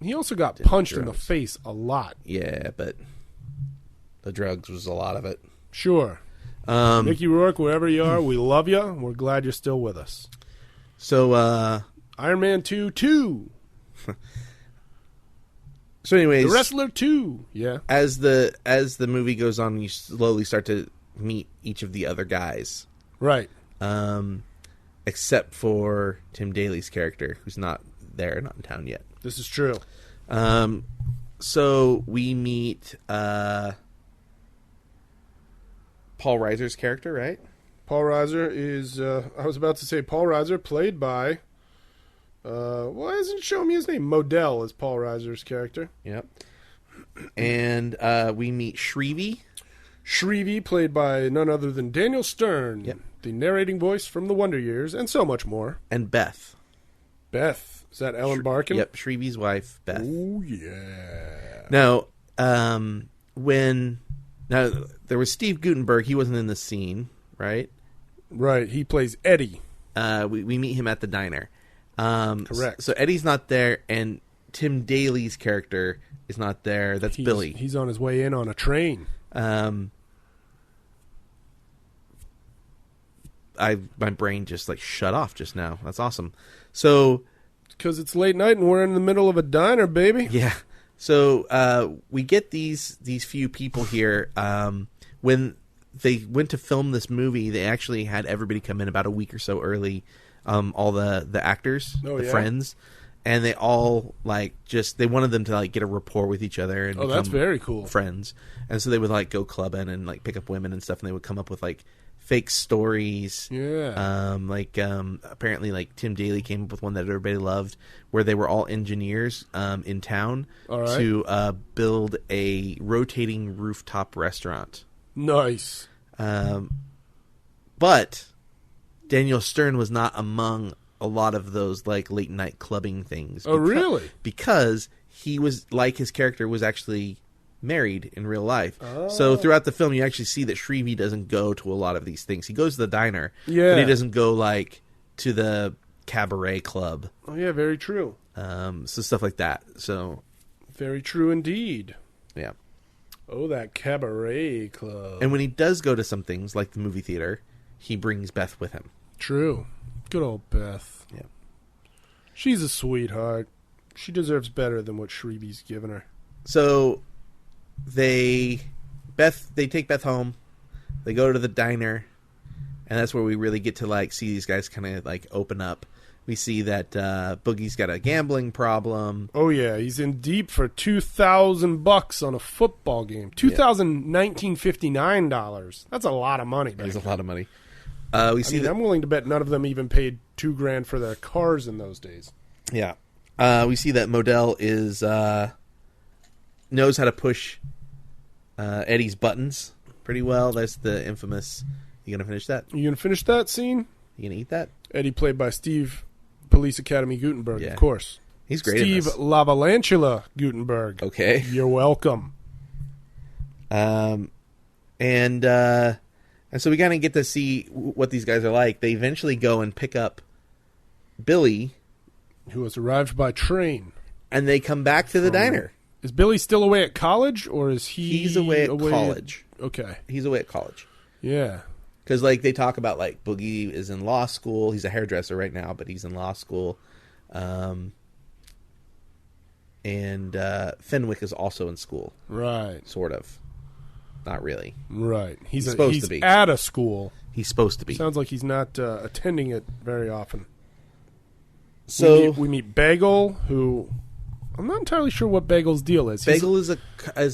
He also got punched in the drugs. face a lot. Yeah, but the drugs was a lot of it. Sure. Mickey Rourke, wherever you are, we love you. We're glad you're still with us. So, Iron Man 2, 2. so anyways, The Wrestler 2. Yeah. as the movie goes on, you slowly start to meet each of the other guys, Right. except for Tim Daly's character, who's not in town yet. This is true. So we meet Paul Reiser's character, right? Paul Reiser is, I was about to say Paul Reiser, played by, why isn't it showing me his name? Modell is Paul Reiser's character. Yep. And we meet Shrevey. Shrevey, played by none other than Daniel Stern, Yep. the narrating voice from The Wonder Years, and so much more. And Beth. Beth. Is that Ellen Barkin? Yep, Shrevey's wife, Beth. Oh, yeah. Now, now there was Steve Guttenberg. He wasn't in the scene, right? Right. He plays Eddie. We meet him at the diner. Correct. So Eddie's not there, and Tim Daly's character is not there. That's Billy. He's on his way in on a train. My brain just like shut off just now. That's awesome. So Because it's late night and we're in the middle of a diner, baby. yeah, so we get these few people here. When they went to film this movie, they actually had everybody come in about a week or so early. All the actors, the friends, and they all they wanted them to like get a rapport with each other and that's become very cool. friends. And so they would like go clubbing and like pick up women and stuff, and they would come up with like fake stories. Yeah. Apparently like Tim Daly came up with one that everybody loved, where they were all engineers in town to build a rotating rooftop restaurant. Nice. But Daniel Stern was not among a lot of those like late night clubbing things. Oh, really? Because he was like his character was actually married in real life. So throughout the film, you actually see that Shrevey doesn't go to a lot of these things. He goes to the diner, but he doesn't go like to the cabaret club. Oh, yeah, very true. So stuff like that. So very true indeed. yeah. Oh, that cabaret club. And when he does go to some things like the movie theater, he brings Beth with him. True. Good old Beth. Yeah. She's a sweetheart. She deserves better than what Shrevey's given her. So they take Beth home. They go to the diner, and that's where we really get to like see these guys kind of like open up. We see that Boogie's got a gambling problem. Oh yeah, he's in deep for $2,000 on a football game. $2,059. That's a lot of money. There's a lot of money. I'm willing to bet none of them even paid $2,000 for their cars in those days. Yeah. We see that Modell is knows how to push Eddie's buttons pretty well. That's the infamous. You gonna finish that? You gonna finish that scene? You gonna eat that? Eddie, played by Steve Police Academy Guttenberg, of course. He's great. Steve Lavalantula Guttenberg. Okay. You're welcome. And so we kind of get to see what these guys are like. They eventually go and pick up Billy, who has arrived by train, and they come back to the diner. Is Billy still away at college, or is he? He's away at college. Okay, he's away at college. Yeah, because like they talk about like Boogie is in law school. He's a hairdresser right now, but he's in law school. And Fenwick is also in school. Right. Sort of. Not really. Right. He's supposed to be at a school. He's supposed to be. Sounds like he's not attending it very often. So we meet Bagel, who I'm not entirely sure what Bagel's deal is. Bagel is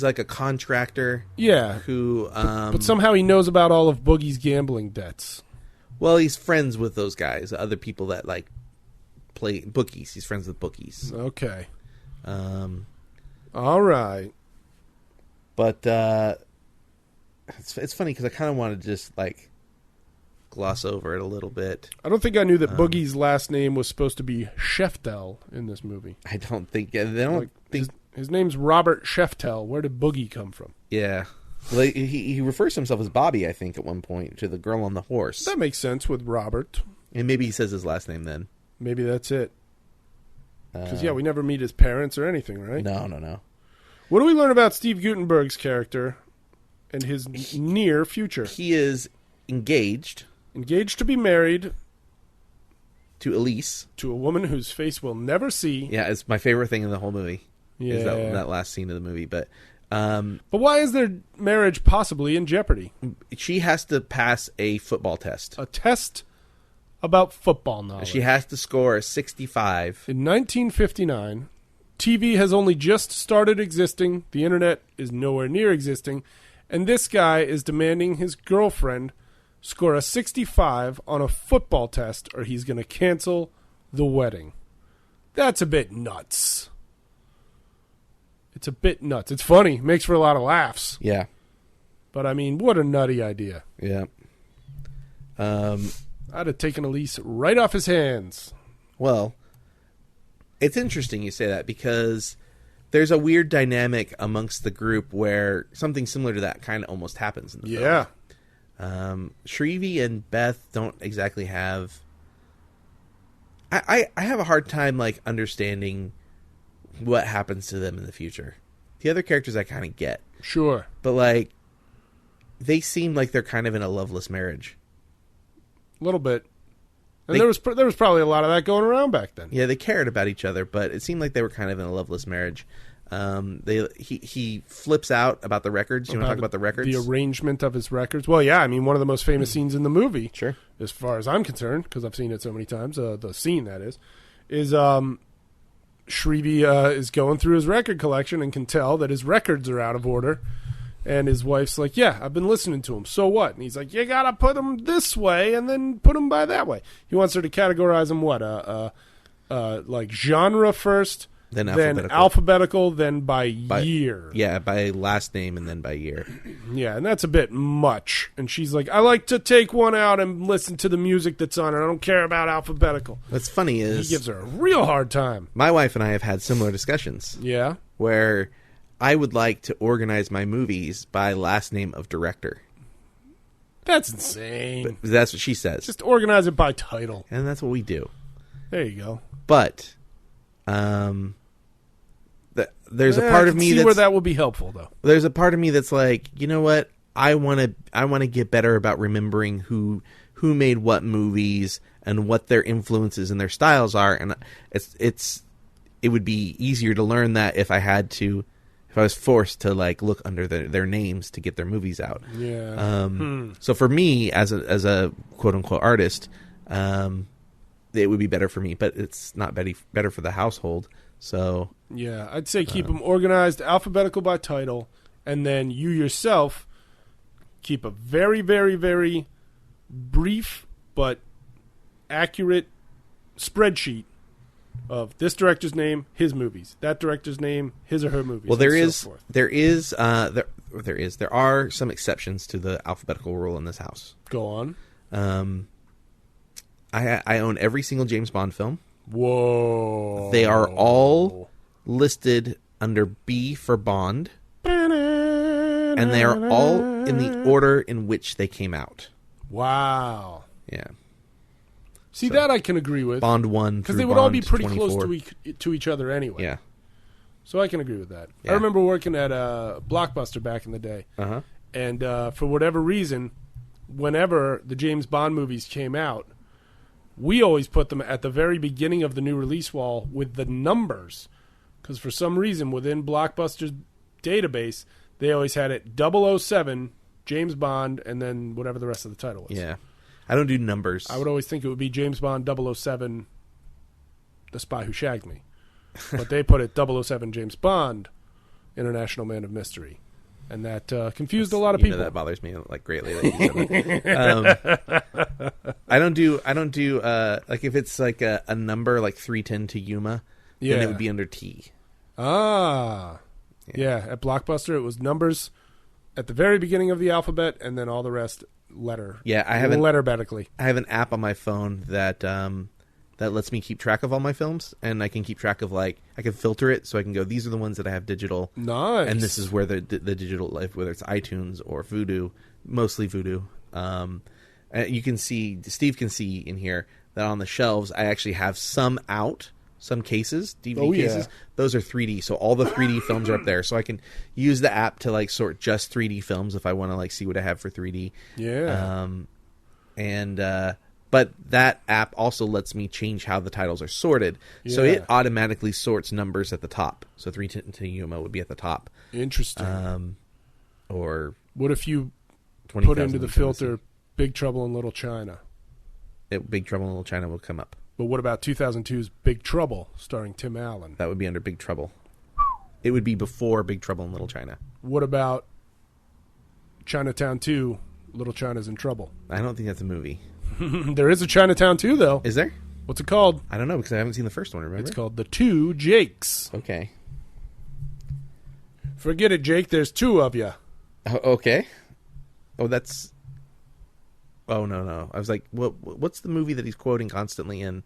like a contractor. Yeah. Who but somehow he knows about all of Boogie's gambling debts. Well, he's friends with those guys, other people that like play bookies. He's friends with bookies. Okay. All right. But it's funny because I kind of want to just like gloss over it a little bit. I don't think I knew that Boogie's last name was supposed to be Sheftel in this movie. I don't think they don't think his name's Robert Sheftel. Where did Boogie come from? Yeah. Well, he refers to himself as Bobby, I think, at one point, to the girl on the horse. That makes sense with Robert. And maybe he says his last name then. Maybe that's it. Because, we never meet his parents or anything, right? No. What do we learn about Steve Guttenberg's character and his near future? He is engaged. Engaged to be married. To Elise. To a woman whose face we'll never see. Yeah, it's my favorite thing in the whole movie. Yeah. Is that last scene of the movie. But why is their marriage possibly in jeopardy? She has to pass a football test. A test about football knowledge. She has to score a 65. In 1959, TV has only just started existing. The internet is nowhere near existing. And this guy is demanding his girlfriend score a 65 on a football test or he's going to cancel the wedding. That's a bit nuts. It's a bit nuts. It's funny. Makes for a lot of laughs. Yeah. But I mean, what a nutty idea. Yeah. I'd have taken a lease right off his hands. Well, it's interesting you say that because there's a weird dynamic amongst the group where something similar to that kind of almost happens in the Yeah. film. Shrevey and Beth don't exactly have... I have a hard time, like, understanding what happens to them in the future. The other characters I kind of get. Sure. But, like, they seem like they're kind of in a loveless marriage. A little bit. And They- there was probably a lot of that going around back then. Yeah, they cared about each other, but it seemed like they were kind of in a loveless marriage. He flips out about the records. You want to talk about the records? The arrangement of his records. Well, yeah, I mean, one of the most famous scenes in the movie, Sure. as far as I'm concerned, because I've seen it so many times, the scene that is Shrevey is going through his record collection and can tell that his records are out of order. And his wife's like, yeah, I've been listening to him. So what? And he's like, you got to put them this way and then put them by that way. He wants her to categorize them what? Like genre first, Then alphabetical, then by year. Yeah, by last name and then by year. Yeah, and that's a bit much. And she's like, I like to take one out and listen to the music that's on it. I don't care about alphabetical. What's funny He is gives her a real hard time. my wife and I have had similar discussions Yeah. where I would like to organize my movies by last name of director. That's insane. That's what she says. Just organize it by title. And that's what we do. There you go. But there's a part of me where that will be helpful, though. there's a part of me that's like, you know what? I want to get better about remembering who made what movies and what their influences and their styles are, and it would be easier to learn that if I was forced to like look under their names to get their movies out. Yeah. So for me as a quote unquote artist, it would be better for me, but it's not better for the household. So Yeah, I'd say keep them organized, alphabetical by title, and then you yourself keep a very, very, very brief but accurate spreadsheet of this director's name, his movies, that director's name, his or her movies. well, and so forth. there are some exceptions to the alphabetical rule in this house. Go on. I own every single James Bond film. Whoa. They are all listed under B for Bond, and they are all in the order in which they came out. Wow. Yeah. See, that I can agree with. Bond 1 because through they would all be Bond pretty 24. close to each other anyway. Yeah. So I can agree with that. Yeah. I remember working at Blockbuster back in the day. Uh-huh. And for whatever reason, whenever the James Bond movies came out, we always put them at the very beginning of the new release wall with the numbers. Because for some reason, within Blockbuster's database, they always had it 007, James Bond, and then whatever the rest of the title was. Yeah. I don't do numbers. I would always think it would be James Bond 007, The Spy Who Shagged Me. But they put it 007 James Bond, International Man of Mystery. And that confused a lot of people. That bothers me like greatly. That you said that. I don't do like if it's like a number like 310 to Yuma, then it would be under T. Ah. Yeah, at Blockbuster it was numbers at the very beginning of the alphabet and then all the rest letter. Yeah, I have letterbetically. I have an app on my phone that that lets me keep track of all my films, and I can keep track of like I can filter it so I can go. These are the ones that I have digital. Nice. And this is where the digital life, whether it's iTunes or Vudu, mostly Vudu. You can see, Steve can see in here that on the shelves I actually have some cases, DVD cases. Those are 3D, so all the 3D films are up there. So I can use the app to like sort just 3D films if I want to like see what I have for 3D. Yeah. But that app also lets me change how the titles are sorted. Yeah. So it automatically sorts numbers at the top. So 310 to Yuma would be at the top. Interesting. Or what if you 20, put into the filter Big Trouble in Little China? Big Trouble in Little China will come up. But what about 2002's Big Trouble, starring Tim Allen? That would be under Big Trouble. It would be before Big Trouble in Little China. What about Chinatown 2, Little China's in Trouble? I don't think that's a movie. There is a Chinatown 2, though. Is there? What's it called? I don't know, because I haven't seen the first one, remember? It's called The Two Jakes. Okay. Forget it, Jake. There's two of you. Okay. Oh, that's. Oh no! I was like, what's the movie that he's quoting constantly in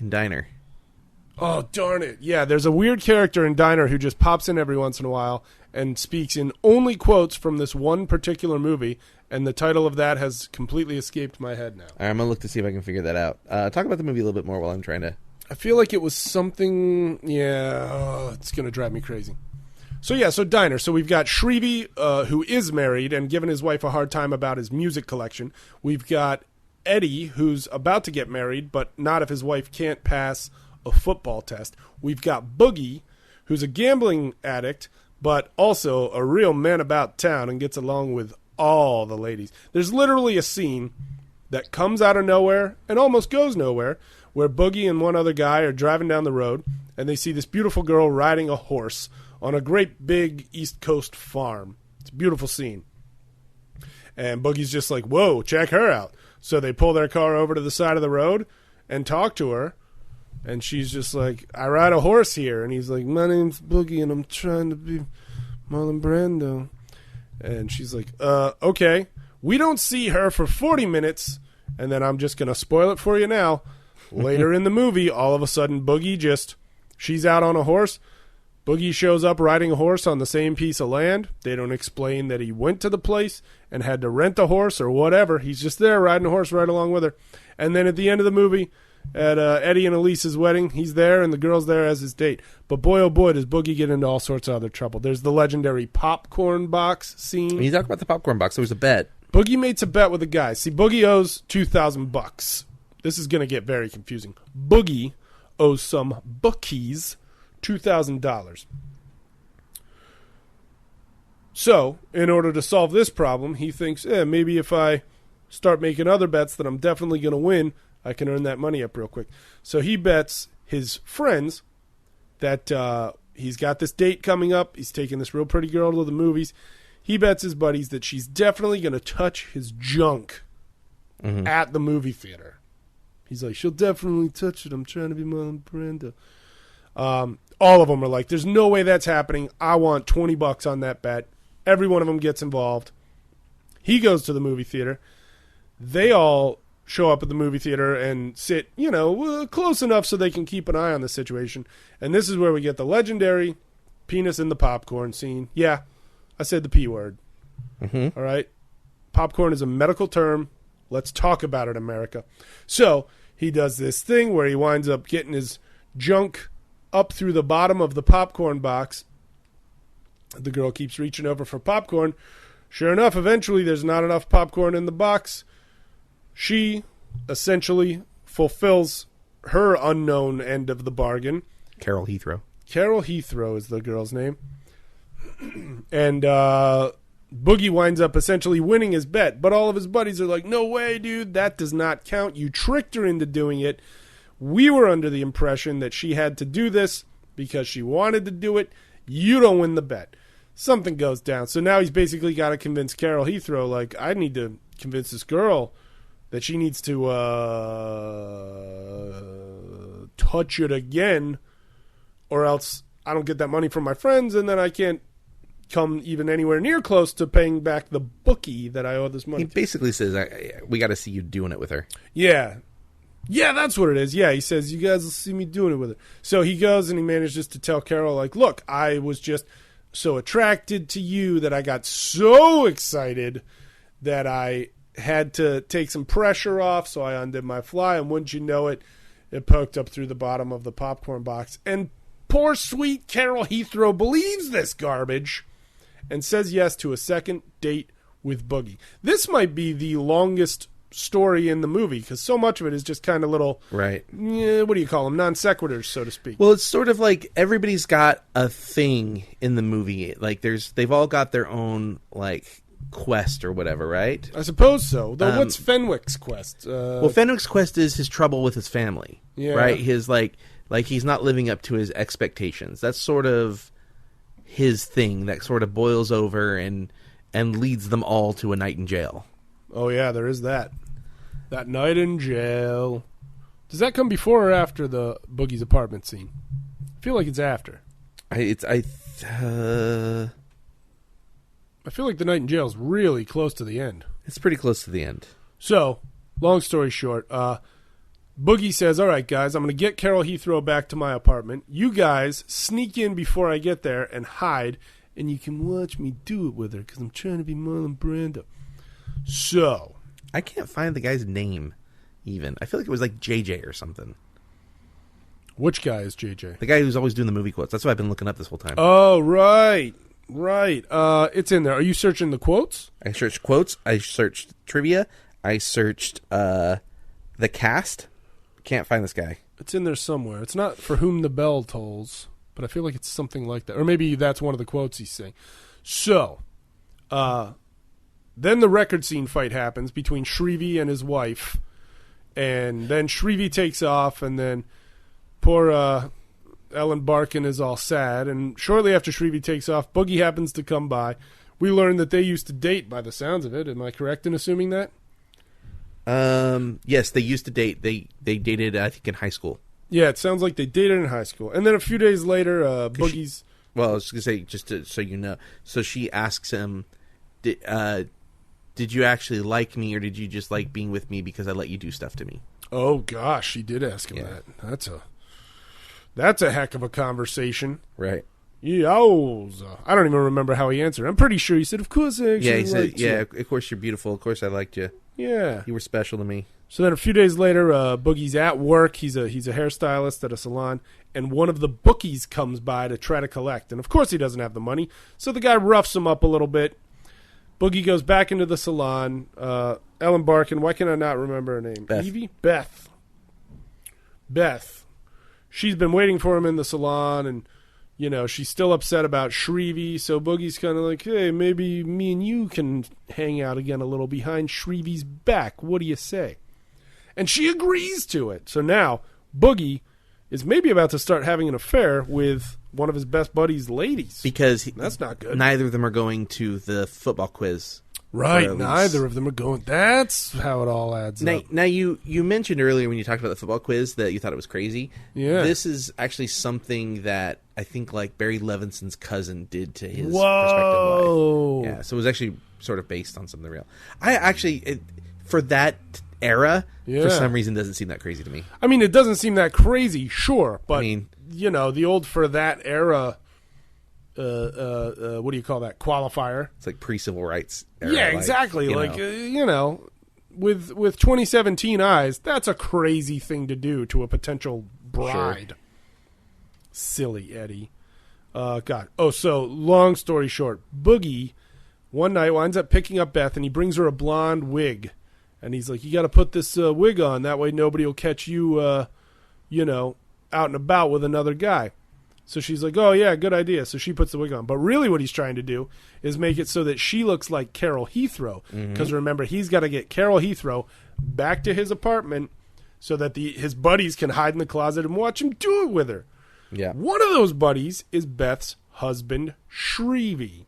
Diner? Oh, darn it. Yeah, there's a weird character in Diner who just pops in every once in a while and speaks in only quotes from this one particular movie, and the title of that has completely escaped my head now. All right, I'm going to look to see if I can figure that out. Talk about the movie a little bit more while I'm trying to... I feel like it was something... Yeah, it's going to drive me crazy. So Diner. So we've got Shrevey, who is married and giving his wife a hard time about his music collection. We've got Eddie, who's about to get married, but not if his wife can't pass a football test. We've got Boogie, who's a gambling addict, but also a real man about town and gets along with all the ladies. There's literally a scene that comes out of nowhere and almost goes nowhere, where Boogie and one other guy are driving down the road, and they see this beautiful girl riding a horse on a great big East Coast farm. It's a beautiful scene. And Boogie's just like, whoa, check her out. So they pull their car over to the side of the road and talk to her. And she's just like, I ride a horse here. And he's like, my name's Boogie and I'm trying to be Marlon Brando. And she's like, okay. We don't see her for 40 minutes. And then I'm just going to spoil it for you now. Later in the movie, all of a sudden, she's out on a horse. Boogie shows up riding a horse on the same piece of land. They don't explain that he went to the place and had to rent a horse or whatever. He's just there riding a horse right along with her. And then at the end of the movie, at Eddie and Elise's wedding, he's there and the girl's there as his date. But boy, oh boy, does Boogie get into all sorts of other trouble. There's the legendary popcorn box scene. When you talk about the popcorn box, there was a bet. Boogie makes a bet with a guy. See, Boogie owes $2,000. This is going to get very confusing. Boogie owes some bookies $2,000. So, in order to solve this problem, he thinks, maybe if I start making other bets that I'm definitely going to win, I can earn that money up real quick. So he bets his friends that he's got this date coming up. He's taking this real pretty girl to the movies. He bets his buddies that she's definitely going to touch his junk at the movie theater. He's like, she'll definitely touch it. I'm trying to be Marlon Brando. All of them are like, there's no way that's happening. I want $20 on that bet. Every one of them gets involved. He goes to the movie theater. They all show up at the movie theater and sit, close enough so they can keep an eye on the situation. And this is where we get the legendary penis in the popcorn scene. Yeah, I said the P word. All right. Popcorn is a medical term. Let's talk about it, America. So he does this thing where he winds up getting his junk up through the bottom of the popcorn box. The girl keeps reaching over for popcorn. Sure enough, eventually there's not enough popcorn in the box. She essentially fulfills her unknown end of the bargain. Carol Heathrow. Carol Heathrow is the girl's name. And Boogie winds up essentially winning his bet. But all of his buddies are like, no way, dude. That does not count. You tricked her into doing it. We were under the impression that she had to do this because she wanted to do it. You don't win the bet. Something goes down. So now he's basically got to convince Carol Heathrow, like, I need to convince this girl that she needs to touch it again, or else I don't get that money from my friends, and then I can't come even anywhere near close to paying back the bookie that I owe this money He basically says, we got to see you doing it with her. Yeah. Yeah, that's what it is. Yeah, he says, you guys will see me doing it with her. So he goes and he manages to tell Carol, like, look, I was just so attracted to you that I got so excited that I had to take some pressure off, so I undid my fly, and wouldn't you know it, it poked up through the bottom of the popcorn box. And poor sweet Carol Heathrow believes this garbage and says yes to a second date with Boogie. This might be the longest story in the movie because so much of it is just kind of little, right? What do you call them? Non sequiturs, so to speak. Well, it's sort of like everybody's got a thing in the movie. Like they've all got their own like quest or whatever, right? I suppose so. Though, what's Fenwick's quest? Well, Fenwick's quest is his trouble with his family, right? His like he's not living up to his expectations. That's sort of his thing that sort of boils over and leads them all to a night in jail. Oh yeah, there is that. That night in jail. Does that come before or after the Boogie's apartment scene? I feel like it's after. I feel like the night in jail is really close to the end. It's pretty close to the end. So, long story short, Boogie says, all right, guys, I'm going to get Carol Heathrow back to my apartment. You guys sneak in before I get there and hide, and you can watch me do it with her because I'm trying to be Marlon Brando. So, I can't find the guy's name, even. I feel like it was like JJ or something. which guy is JJ? The guy who's always doing the movie quotes. That's what I've been looking up this whole time. Oh, right. It's in there. Are you searching the quotes? I searched quotes. I searched trivia. I searched the cast. Can't find this guy. It's in there somewhere. It's not For Whom the Bell Tolls, but I feel like it's something like that. Or maybe that's one of the quotes he's saying. So, then the record scene fight happens between Shrevey and his wife. And then Shrevey takes off, and then poor Ellen Barkin is all sad. And shortly after Shrevey takes off, Boogie happens to come by. We learn that they used to date by the sounds of it. Am I correct in assuming that? Yes, they used to date. They dated, I think, in high school. Yeah, it sounds like they dated in high school. And then a few days later, Boogie's... Well, I was going to say, just so you know. So she asks him, did you actually like me, or did you just like being with me because I let you do stuff to me? Oh, gosh, she did ask him that. That's a heck of a conversation. Right. Yowza. I don't even remember how he answered. I'm pretty sure he said, of course I actually he said, liked you. of course you're beautiful. Of course I liked you. Yeah. You were special to me. So then a few days later, Boogie's at work. He's a hairstylist at a salon, and one of the bookies comes by to try to collect. And, of course, he doesn't have the money, so the guy roughs him up a little bit. Boogie goes back into the salon. Ellen Barkin, why can I not remember her name? Beth. Evie? Beth. She's been waiting for him in the salon, and, you know, she's still upset about Shrevey, so Boogie's kind of like, hey, maybe me and you can hang out again a little behind Shrevey's back. What do you say? And she agrees to it. So now Boogie is maybe about to start having an affair with one of his best buddies' ladies. Because that's not good. Neither of them are going to the football quiz. Right, neither of them are going. That's how it all adds up. Now you mentioned earlier when you talked about the football quiz that you thought it was crazy. Yeah. This is actually something that I think like Barry Levinson's cousin did to his Whoa. prospective wife. Yeah, so it was actually sort of based on something real. I actually, for that era, for some reason, doesn't seem that crazy to me. I mean, it doesn't seem that crazy, sure, but, I mean, you know, the old for that era, what do you call that, qualifier? It's like pre-civil rights era. Yeah, exactly. You know, with 2017 eyes, that's a crazy thing to do to a potential bride. Sure. Silly Eddie. God. Oh, so long story short, Boogie one night winds up picking up Beth, and he brings her a blonde wig. And he's like, you got to put this wig on. That way nobody will catch you, you know, out and about with another guy. So she's like, oh, yeah, good idea. So she puts the wig on. But really what he's trying to do is make it so that she looks like Carol Heathrow. Because remember, he's got to get Carol Heathrow back to his apartment so that his buddies can hide in the closet and watch him do it with her. Yeah. One of those buddies is Beth's husband, Shrevey.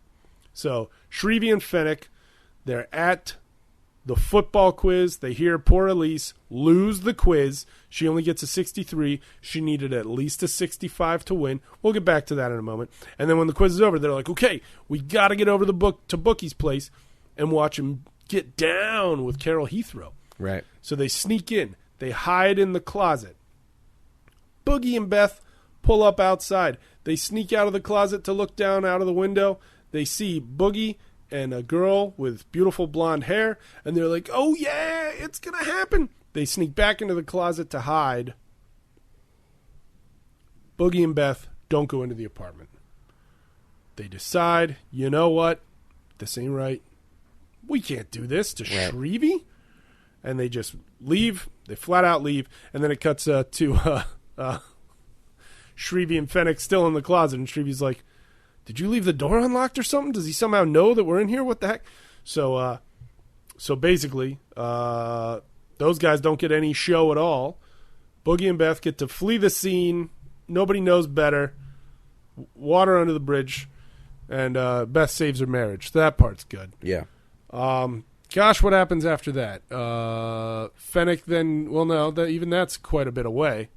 So Shrevey and Fennick, they're at the football quiz. They hear poor Elise lose the quiz. She only gets a 63. She needed at least a 65 to win. We'll get back to that in a moment. And then when the quiz is over, they're like, okay, we got to get over to Bookie's place and watch him get down with Carol Heathrow. Right. So they sneak in. They hide in the closet. Boogie and Beth pull up outside. They sneak out of the closet to look down out of the window. They see Boogie and a girl with beautiful blonde hair, and they're like, oh, yeah, it's going to happen. They sneak back into the closet to hide. Boogie and Beth don't go into the apartment. They decide, you know what? This ain't right. We can't do this to Shrevey. And they just leave. They flat out leave. And then it cuts to Shrevey and Fennick still in the closet. And Shrevey's like, did you leave the door unlocked or something? Does he somehow know that we're in here? What the heck? So basically, those guys don't get any show at all. Boogie and Beth get to flee the scene. Nobody knows better. Water under the bridge. And Beth saves her marriage. So that part's good. Yeah. Gosh, what happens after that? Fennick then, well, no, even that's quite a bit away.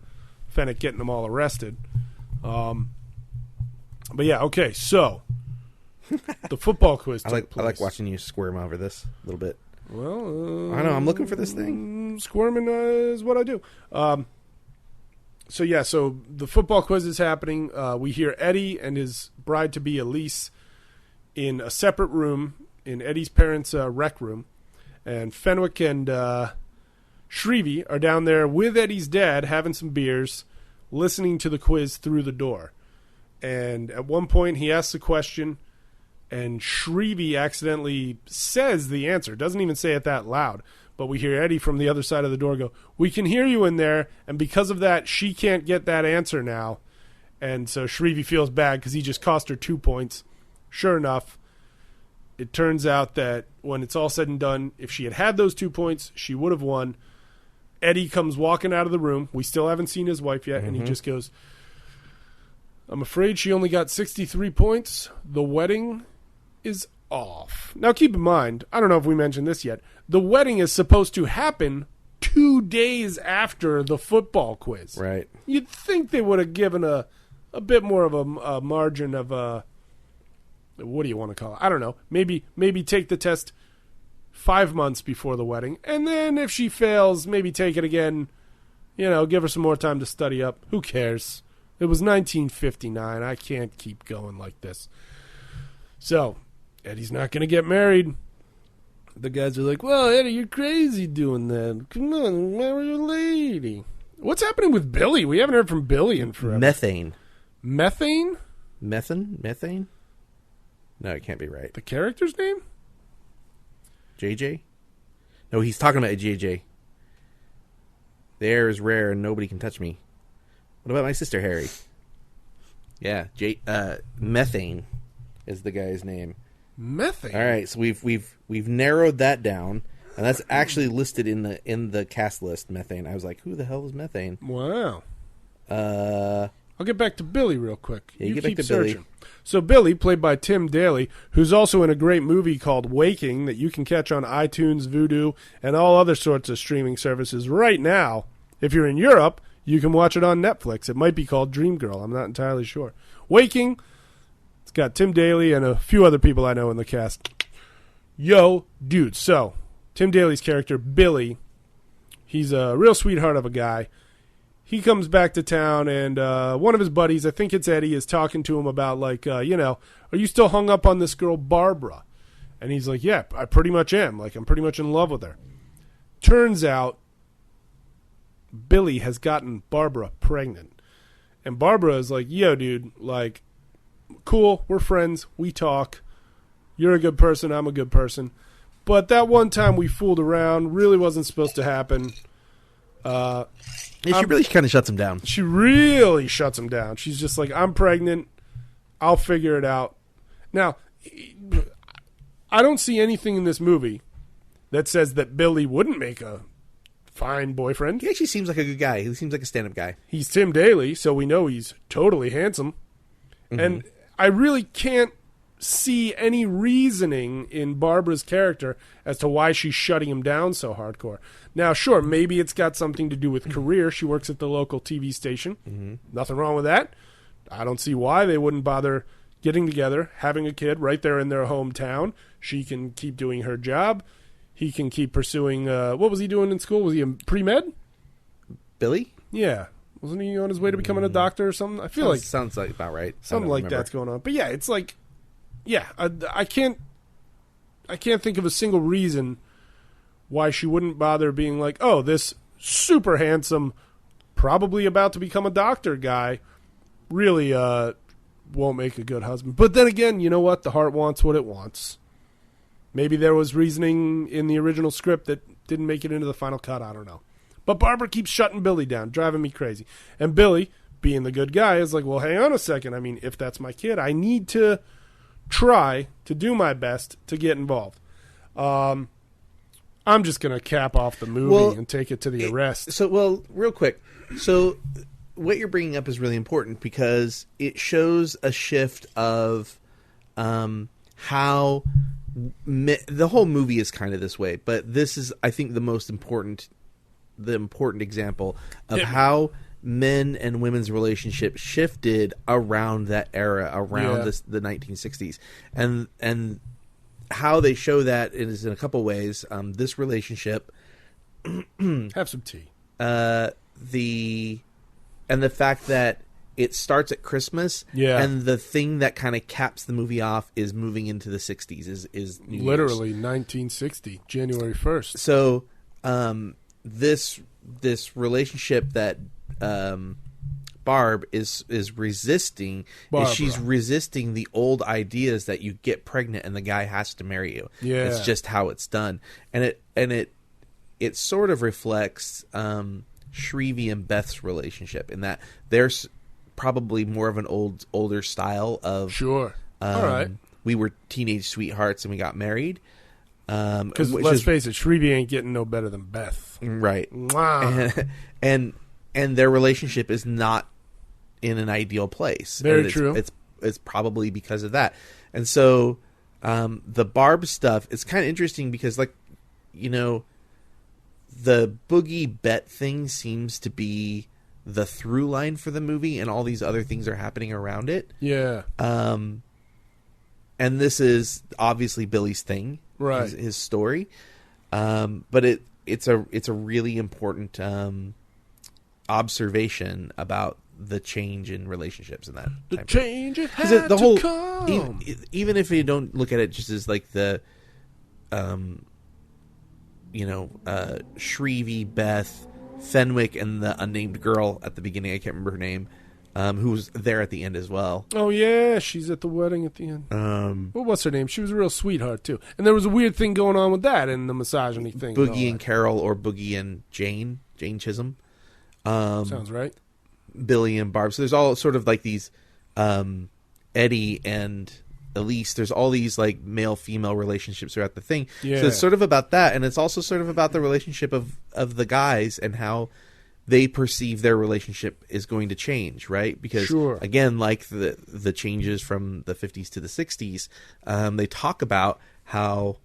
Fennick getting them all arrested. But yeah, okay, so the football quiz I took place. like watching you squirm over this a little bit. Well, I don't know. I'm looking for this thing. Squirming is what I do. So the football quiz is happening. We hear Eddie and his bride-to-be Elise in a separate room in Eddie's parents' rec room. And Fenwick and Shrevey are down there with Eddie's dad having some beers, listening to the quiz through the door. And at one point he asks a question, and Shrevey accidentally says the answer. Doesn't even say it that loud. But we hear Eddie from the other side of the door go, "We can hear you in there," and because of that, she can't get that answer now. And so Shrevey feels bad because he just cost her 2 points. Sure enough, it turns out that when it's all said and done, if she had had those 2 points, she would have won. Eddie comes walking out of the room. We still haven't seen his wife yet, and he just goes, "I'm afraid she only got 63 points. The wedding is off." Now, keep in mind, I don't know if we mentioned this yet, the wedding is supposed to happen 2 days after the football quiz. Right. You'd think they would have given a bit more of a margin of what do you want to call it? I don't know. Maybe take the test 5 months before the wedding, and then if she fails, maybe take it again. Give her some more time to study up. Who cares? It was 1959. I can't keep going like this. So, Eddie's not going to get married. The guys are like, "Well, Eddie, you're crazy doing that. Come on, marry a lady." What's happening with Billy? We haven't heard from Billy in forever. Methane? Methane? Methane? No, it can't be right. The character's name? JJ? No, he's talking about a JJ. The air is rare and nobody can touch me. What about my sister Harry? Yeah, Methane is the guy's name. Methane. All right, so we've narrowed that down, and that's actually listed in the cast list. Methane. I was like, who the hell is Methane? Wow. I'll get back to Billy real quick. Yeah, you get keep back to searching. Billy. So Billy, played by Tim Daly, who's also in a great movie called Waking that you can catch on iTunes, Vudu, and all other sorts of streaming services right now. If you're in Europe, you can watch it on Netflix. It might be called Dreamgirl. I'm not entirely sure. Waking. It's got Tim Daly and a few other people I know in the cast. Yo, dude. So, Tim Daly's character, Billy, he's a real sweetheart of a guy. He comes back to town, and one of his buddies, I think it's Eddie, is talking to him about, are you still hung up on this girl, Barbara? And he's like, yeah, I pretty much am. I'm pretty much in love with her. Turns out, Billy has gotten Barbara pregnant. And Barbara is like, yo, dude, cool, we're friends, we talk. You're a good person, I'm a good person. But that one time we fooled around really wasn't supposed to happen. She really kind of shuts him down. She really shuts him down. She's just like, I'm pregnant. I'll figure it out. Now, I don't see anything in this movie that says that Billy wouldn't make a fine boyfriend. He actually seems like a good guy. He seems like a stand-up guy. He's Tim Daly, so we know he's totally handsome. Mm-hmm. And I really can't see any reasoning in Barbara's character as to why she's shutting him down so hardcore. Now, sure, maybe it's got something to do with career. She works at the local TV station. Mm-hmm. Nothing wrong with that. I don't see why they wouldn't bother getting together, having a kid right there in their hometown. She can keep doing her job. He can keep pursuing, what was he doing in school? Was he in pre-med? Billy? Yeah. Wasn't he on his way to becoming a doctor or something? I feel sounds like about right. Something like that's going on. But yeah, it's like, yeah, I can't think of a single reason why she wouldn't bother being like, oh, this super handsome, probably about to become a doctor guy really won't make a good husband. But then again, you know what? The heart wants what it wants. Maybe there was reasoning in the original script that didn't make it into the final cut. I don't know. But Barbara keeps shutting Billy down, driving me crazy. And Billy, being the good guy, is like, well, hang on a second. I mean, if that's my kid, I need to try to do my best to get involved. I'm just going to cap off the movie and take it to the arrest. So, real quick. So, what you're bringing up is really important because it shows a shift of how the whole movie is kind of this way. But this is, I think, the important example of how men and women's relationship shifted around that era, around Yeah. the 1960s, and how they show that is in a couple ways. This relationship, Have some tea. the fact that it starts at Christmas, Yeah. and the thing that kind of caps the movie off is moving into the 60s, is New Year's. Literally 1960, January 1st. So this relationship that Barb is resisting, Barbara. is she's resisting the old ideas that you get pregnant and the guy has to marry you. Yeah. It's just how it's done, and it sort of reflects Shrevey and Beth's relationship in that there's probably more of an older style of Sure. All right. we were teenage sweethearts and we got married. Because which let's is- face it, Shrevey ain't getting no better than Beth. right. Mwah. and their relationship is not in an ideal place. Very And true. It's probably because of that. And so the Barb stuff is kind of interesting because, like, you know, the Boogie Bet thing seems to be the through line for the movie, and all these other things are happening around it. Yeah. And this is obviously Billy's thing, Right. His story. But it's a really important observation about the change in relationships in that The time period. change it 'Cause had the whole to come. even if you don't look at it just as like the Shrevey, Beth, Fenwick, and the unnamed girl at the beginning, I can't remember her name, who was there at the end as well. Oh, yeah, she's at the wedding at the end. What's her name? She was a real sweetheart, too. And there was a weird thing going on with that and the misogyny thing. all Boogie and that. Carol, or Boogie and Jane Chisholm, Sounds right. Billy and Barb. So there's all sort of like these Eddie and Elise. There's all these like male-female relationships throughout the thing. Yeah. So it's sort of about that, and it's also sort of about the relationship of the guys and how they perceive their relationship is going to change, right? Because Sure. again, like the changes from the 50s to the 60s, they talk about how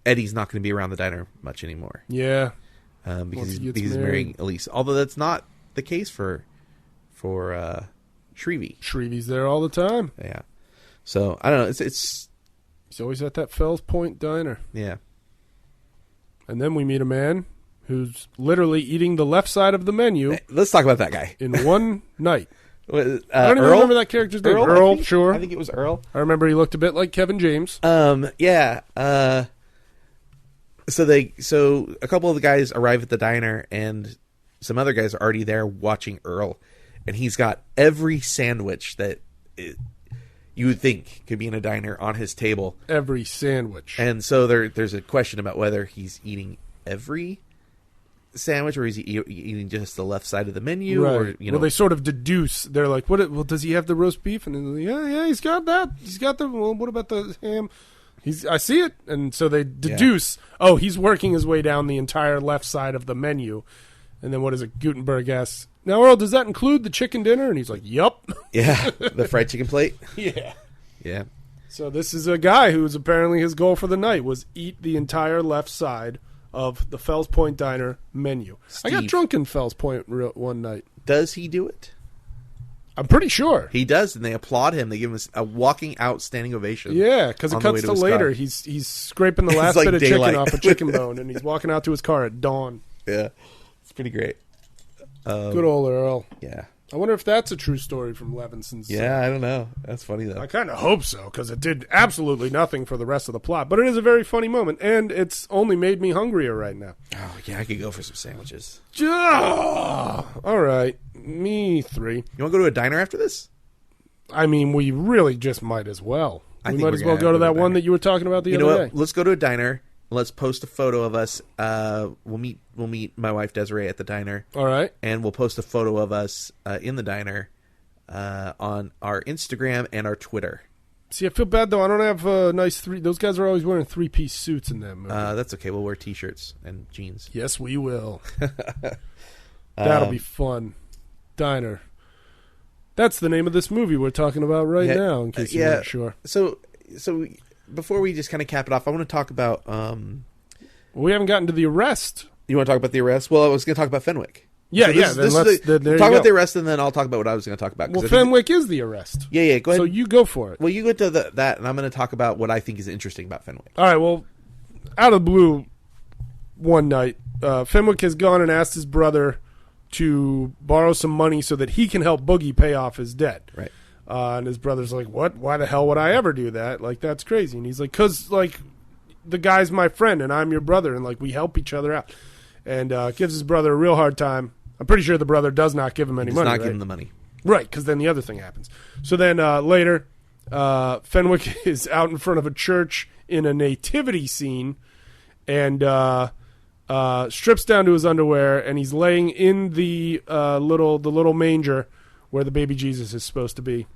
Eddie's not going to be around the diner much anymore. Yeah. Because Once he gets he's married. marrying Elise. Although that's not the case for Shrevey. Shrevey's there all the time. Yeah. So I don't know. It's He's always at that Fells Point diner. yeah. And then we meet a man who's literally eating the left side of the menu Let's talk about that guy. in one night. I I don't even remember that character's name. I Earl, think. sure. I think it was Earl. I remember he looked a bit like Kevin James. Yeah. So a couple of the guys arrive at the diner, and some other guys are already there watching Earl, and he's got every sandwich that you would think could be in a diner on his table. Every sandwich. And so there's a question about whether he's eating every sandwich or is he eating just the left side of the menu, right. or you know. Well, they sort of deduce. They're like, "What? Well, does he have the roast beef?" And then, yeah, he's got that. He's got the. Well, what about the ham? I see it. And so they deduce. Oh, he's working his way down the entire left side of the menu. And then what is it? Gutenberg asks, "Now, Earl, does that include the chicken dinner?" And he's like, "Yup." Yeah, the fried chicken plate. Yeah. Yeah, So this is a guy who's apparently his goal for the night was eat the entire left side of the Fells Point Diner menu. I got Steve. drunk in Fells Point one night. does he do it? I'm pretty sure. He does, and they applaud him. They give him a walking out standing ovation. Yeah, because it on the way cuts to to his later. car. He's scraping the It's last like bit of daylight. chicken off a chicken bone, and he's walking out to his car at dawn. Yeah, it's pretty great. Good old Earl. Yeah, I wonder if that's a true story from Levinson's. yeah. I don't know. That's funny though. I kind of hope so, because it did absolutely nothing for the rest of the plot. But it is a very funny moment, and it's only made me hungrier right now. Oh yeah, I could go for some sandwiches. All right, me 3. You want to go to a diner after this? I mean, we really just might as well. I We think might we're as well gonna go to go to that the one diner. that you were talking about the You know other what? day. Let's go to a diner. Let's post a photo of us. We'll meet my wife Desiree at the diner, All right. and we'll post a photo of us in the diner on our Instagram and our Twitter. See, I feel bad though. I don't have a nice 3. Those guys are always wearing 3-piece suits in that movie. That's okay. We'll wear t-shirts and jeans. Yes, we will. That'll be fun. Diner. That's the name of this movie we're talking about right Yeah, now, in case you weren't sure. So before we just kind of cap it off, I want to talk about. We haven't gotten to the arrest. You want to talk about the arrest? Well, I was going to talk about Fenwick. Yeah, So yeah. Then this let's is then there talk you about go. the arrest, and then I'll talk about what I was going to talk about. 'cause Well, I think- Fenwick is the arrest. yeah, go ahead. So you go for it. Well, you go to that, and I'm going to talk about what I think is interesting about Fenwick. All right. Well, out of the blue, one night, Fenwick has gone and asked his brother to borrow some money so that he can help Boogie pay off his debt. Right. And his brother's like, "What? Why the hell would I ever do that? Like, that's crazy." And he's like, "'Cause like the guy's my friend and I'm your brother, and like we help each other out." And gives his brother a real hard time. I'm pretty sure the brother does not give him any Does money. not right? give him the money. Right, because then the other thing happens. So then later, Fenwick is out in front of a church in a nativity scene, and strips down to his underwear, and he's laying in the little manger where the baby Jesus is supposed to be.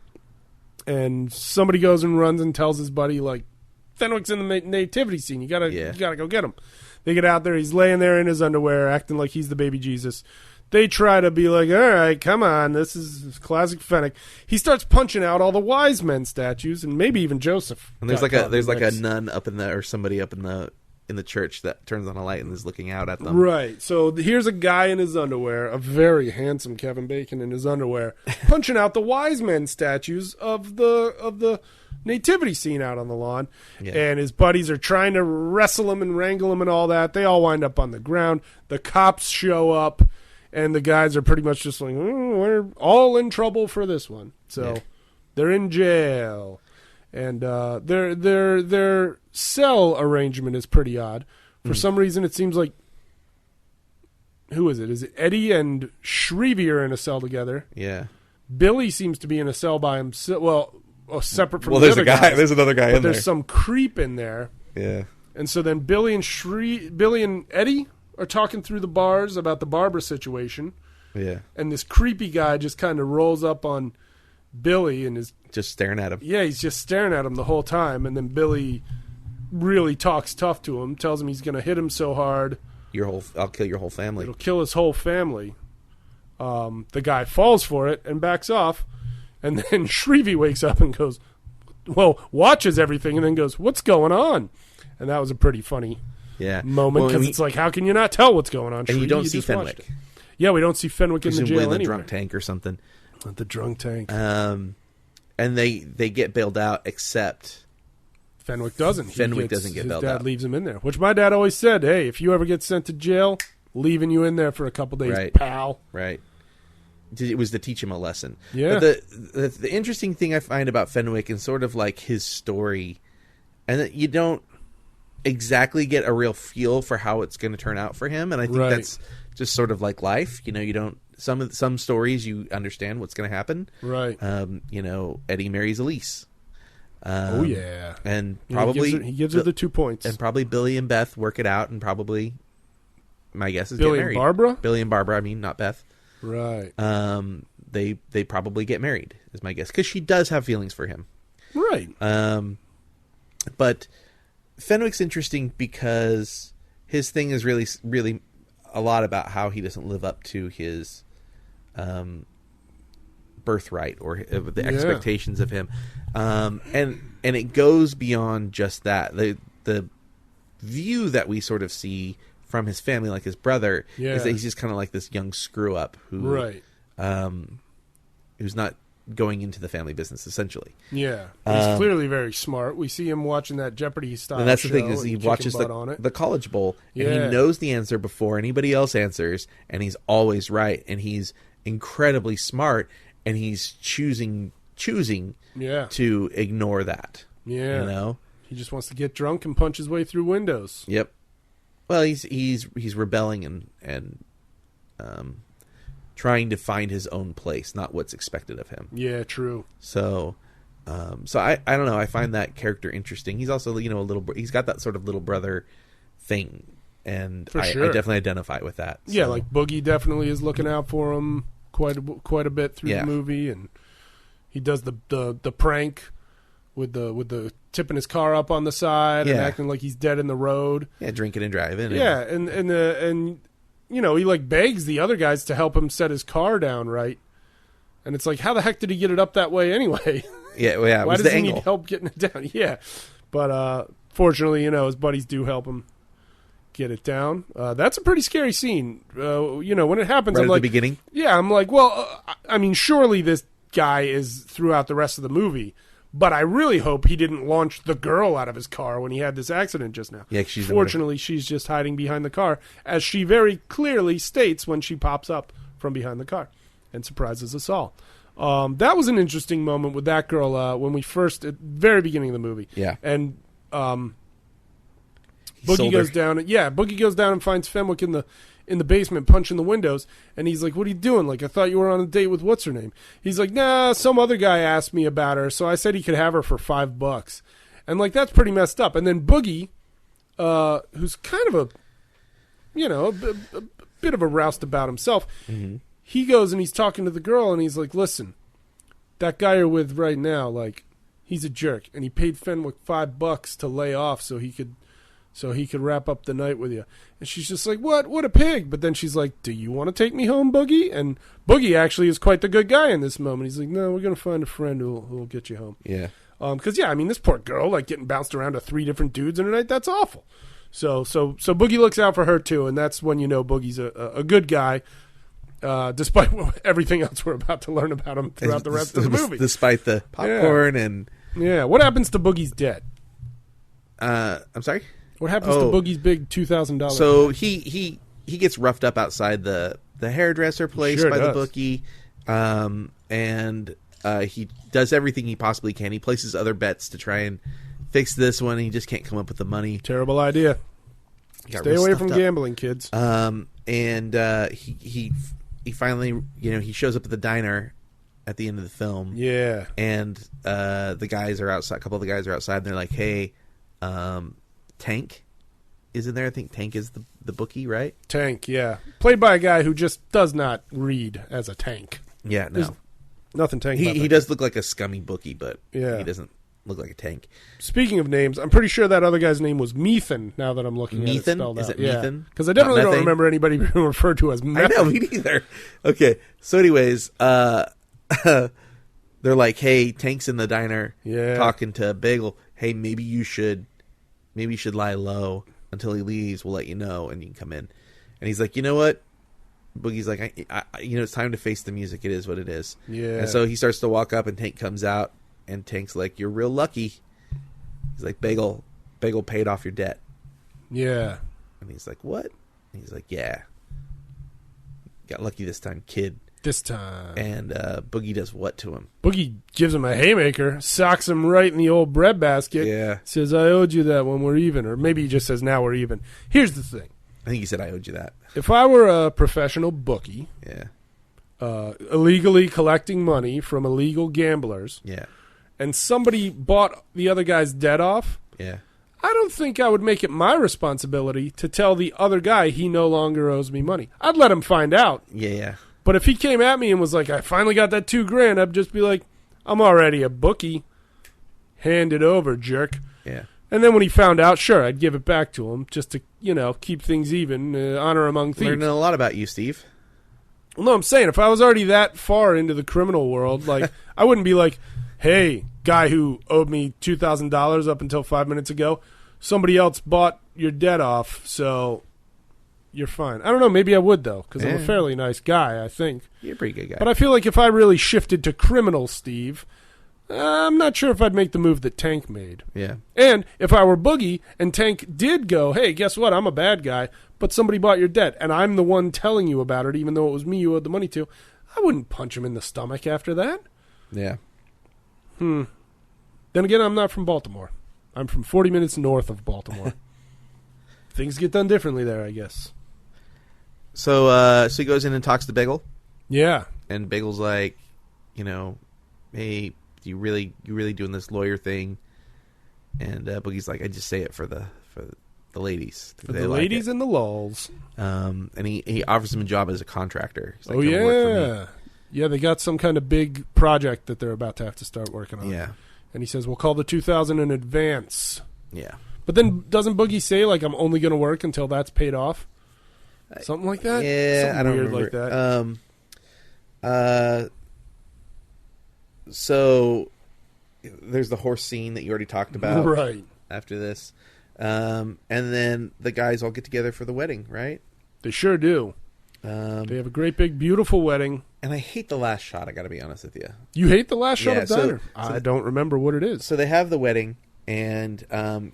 And somebody goes and runs and tells his buddy, like, Fenwick's in the nativity scene. You gotta go get him. They get out there. He's laying there in his underwear, acting like he's the baby Jesus. They try to be like, all right, come on, this is classic Fenwick. He starts punching out all the wise men statues, and maybe even Joseph. And there's got like caught in the a mix. nun up in the or somebody up in the church that turns on a light and is looking out at them. Right. So here's a guy in his underwear, a very handsome Kevin Bacon in his underwear, punching out the wise men statues of the nativity scene out on the lawn. Yeah. And his buddies are trying to wrestle him and wrangle him and all that. They all wind up on the ground. The cops show up, and the guys are pretty much just like, we're all in trouble for this one. So Yeah. they're in jail. And their cell arrangement is pretty odd. For some reason, it seems like, who is it? Is it Eddie and Shrevey are in a cell together? Yeah. Billy seems to be in a cell by himself. Well, separate from Well, the there's other a guy. guys. There's another guy But in there. there's some creep in there. Yeah. And so then Billy and Eddie are talking through the bars about the Barbara situation. Yeah. And this creepy guy just kind of rolls up on Billy and is, Just staring at him. yeah, he's just staring at him the whole time. And then Billy really talks tough to him, tells him he's going to hit him so hard I'll kill your whole family. it'll kill his whole family. The guy falls for it and backs off. And then Shrevey wakes up and goes, well, watches everything and then goes, what's going on? And that was a pretty funny Yeah. moment Well, because it's like, how can you not tell what's going on? and you Shrevey? don't see just watched Fenwick. it. Yeah, we don't see Fenwick in the Presumably jail in the anywhere. drunk tank or something. The drunk tank. And they get bailed out, except Fenwick doesn't. Fenwick doesn't get his bailed dad out. leaves him in there, which my dad always said, hey, if you ever get sent to jail, leaving you in there for a couple days, Right. pal. right. It was to teach him a lesson. Yeah. But the interesting thing I find about Fenwick and sort of like his story, and that you don't exactly get a real feel for how it's going to turn out for him, and I think Right. that's just sort of like life. You know, you don't some stories you understand what's going to happen. Right. You know, Eddie marries Elise. Oh, yeah. And He probably gives her the 2 points. and probably Billy and Beth work it out, and probably my guess is Billy get and married. Barbara? Billy and Barbara. I mean, not Beth. Right. They probably get married is my guess, because she does have feelings for him. Right. But Fenwick's interesting because his thing is really a lot about how he doesn't live up to his birthright or the expectations of him, and it goes beyond just that. The view that we sort of see from his family, like his brother, is that he's just kind of like this young screw up who Right. Who's not going into the family business essentially. Yeah. He's clearly very smart. We see him watching that Jeopardy style And that's the show thing, is and he kicking watches butt on it. the College Bowl, and Yeah. he knows the answer before anybody else answers, and he's always right, and he's incredibly smart, and he's choosing Yeah. to ignore that. Yeah. You know? He just wants to get drunk and punch his way through windows. Yep. Well, he's rebelling and trying to find his own place, not what's expected of him. Yeah, true. So I don't know. I find that character interesting. He's also, you know, he's got that sort of little brother thing, and For I sure. definitely identify with that. Yeah, So, like Boogie definitely is looking out for him quite a bit through Yeah. the movie, and he does the prank with the tipping his car up on the side and Yeah. acting like he's dead in the road. yeah, drinking and driving. Yeah, and you know, he like begs the other guys to help him set his car down right. And it's like, how the heck did he get it up that way anyway? yeah, well, yeah. It Why was does the he angle. need help getting it down? Yeah. But fortunately, you know, his buddies do help him get it down. That's a pretty scary scene. When it happens, Right I'm at like, the beginning. yeah, I'm like, well, I mean, surely this guy is throughout the rest of the movie. But I really hope he didn't launch the girl out of his car when he had this accident just now. Yeah, she's fortunately, she's just hiding behind the car, as she very clearly states when she pops up from behind the car and surprises us all. That was an interesting moment with that girl when we first, at the very beginning of the movie. Yeah. And Boogie sold goes her. down. Yeah, Boogie goes down and finds Fenwick in the basement punching the windows, and he's like, "What are you doing? Like, I thought you were on a date with what's her name." He's like, "Nah, some other guy asked me about her, so I said he could have her for $5." And like, that's pretty messed up. And then Boogie, who's kind of a bit of a roustabout himself, he goes and he's talking to the girl, and he's like, "Listen, that guy you're with right now, like, he's a jerk, and he paid Fenwick $5 to lay off so he could wrap up the night with you." And she's just like, what a pig. But then she's like, "Do you want to take me home, Boogie?" And Boogie actually is quite the good guy in this moment. He's like, "No, we're going to find a friend who'll get you home." Yeah. Because, I mean, this poor girl, like, getting bounced around to 3 different dudes in a night, that's awful. So Boogie looks out for her, too, and that's when you know Boogie's a good guy, despite everything else we're about to learn about him throughout the rest of the movie. Despite the popcorn and... Yeah, what happens to Boogie's debt? I'm sorry? What happens to Boogie's big $2,000? So he gets roughed up outside the hairdresser place Sure by the does. bookie, and he does everything he possibly can. He places other bets to try and fix this one, and he just can't come up with the money. Terrible idea. He got Stay real away stuffed from up. gambling, kids. And he finally, he shows up at the diner at the end of the film. Yeah. And the guys are outside. A couple of the guys are outside, and they're like, "Hey, Tank is in there." I think Tank is the bookie, right? Tank, yeah. Played by a guy who just does not read as a tank. Yeah, There's no. nothing tank about He that. does look like a scummy bookie, but Yeah. he doesn't look like a tank. Speaking of names, I'm pretty sure that other guy's name was Methan, now that I'm looking at it Methan? spelled Is out. it Methan? Because I definitely Not don't methane? remember anybody being referred to as I methane. know, me neither. Okay, so anyways, they're like, "Hey, Tank's in the diner Yeah. talking to Bagel. Hey, maybe you should lie low until he leaves. We'll let you know, and you can come in." And he's like, "You know what?" Boogie's like, I it's time to face the music. It is what it is. Yeah. And so he starts to walk up, and Tank comes out, and Tank's like, "You're real lucky." He's like, Bagel paid off your debt." Yeah. And he's like, "What?" And he's like, "Yeah. Got lucky this time, kid." This time. And Boogie does what to him? Boogie gives him a haymaker, socks him right in the old bread basket. Yeah. Says, "I owed you that when we're even." Or maybe he just says, "Now we're even." Here's the thing. I think he said, "I owed you that." If I were a professional bookie, Yeah. illegally collecting money from illegal gamblers, Yeah. and somebody bought the other guy's debt off, Yeah. I don't think I would make it my responsibility to tell the other guy he no longer owes me money. I'd let him find out. Yeah. Yeah. But if he came at me and was like, "I finally got that $2,000," I'd just be like, "I'm already a bookie. Hand it over, jerk." Yeah. And then when he found out, sure, I'd give it back to him just to, keep things even, honor among thieves. Learning a lot about you, Steve. Well, no, I'm saying if I was already that far into the criminal world, like, I wouldn't be like, "Hey, guy who owed me $2,000 up until 5 minutes ago, somebody else bought your debt off, so you're fine." I don't know. Maybe I would, though, because I'm a Yeah. fairly nice guy, I think. You're a pretty good guy. But I feel like if I really shifted to criminal Steve, I'm not sure if I'd make the move that Tank made. Yeah. And if I were Boogie and Tank did go, "Hey, guess what? I'm a bad guy, but somebody bought your debt, and I'm the one telling you about it, even though it was me you owed the money to," I wouldn't punch him in the stomach after that. Yeah. Then again, I'm not from Baltimore. I'm from 40 minutes north of Baltimore. Things get done differently there, I guess. So he goes in and talks to Bagel, Yeah. and Bagel's like, "Hey, you really doing this lawyer thing?" And Boogie's like, "I just say it for the ladies. For the ladies and the lulls. And he offers him a job as a contractor. He's like, Oh, "Come work for me." yeah. Yeah, they got some kind of big project that they're about to have to start working on. Yeah. And he says, "We'll call the 2,000 in advance." Yeah. But then doesn't Boogie say, like, "I'm only going to work until that's paid off"? Something like that? Yeah, Something I don't weird remember. like that. So there's the horse scene that you already talked about. Right. After this, And then the guys all get together for the wedding, right? They sure do. They have a great, big, beautiful wedding. And I hate the last shot, I got to be honest with you. You hate the last shot Yeah, of so- Diner? I don't remember what it is. So they have the wedding, and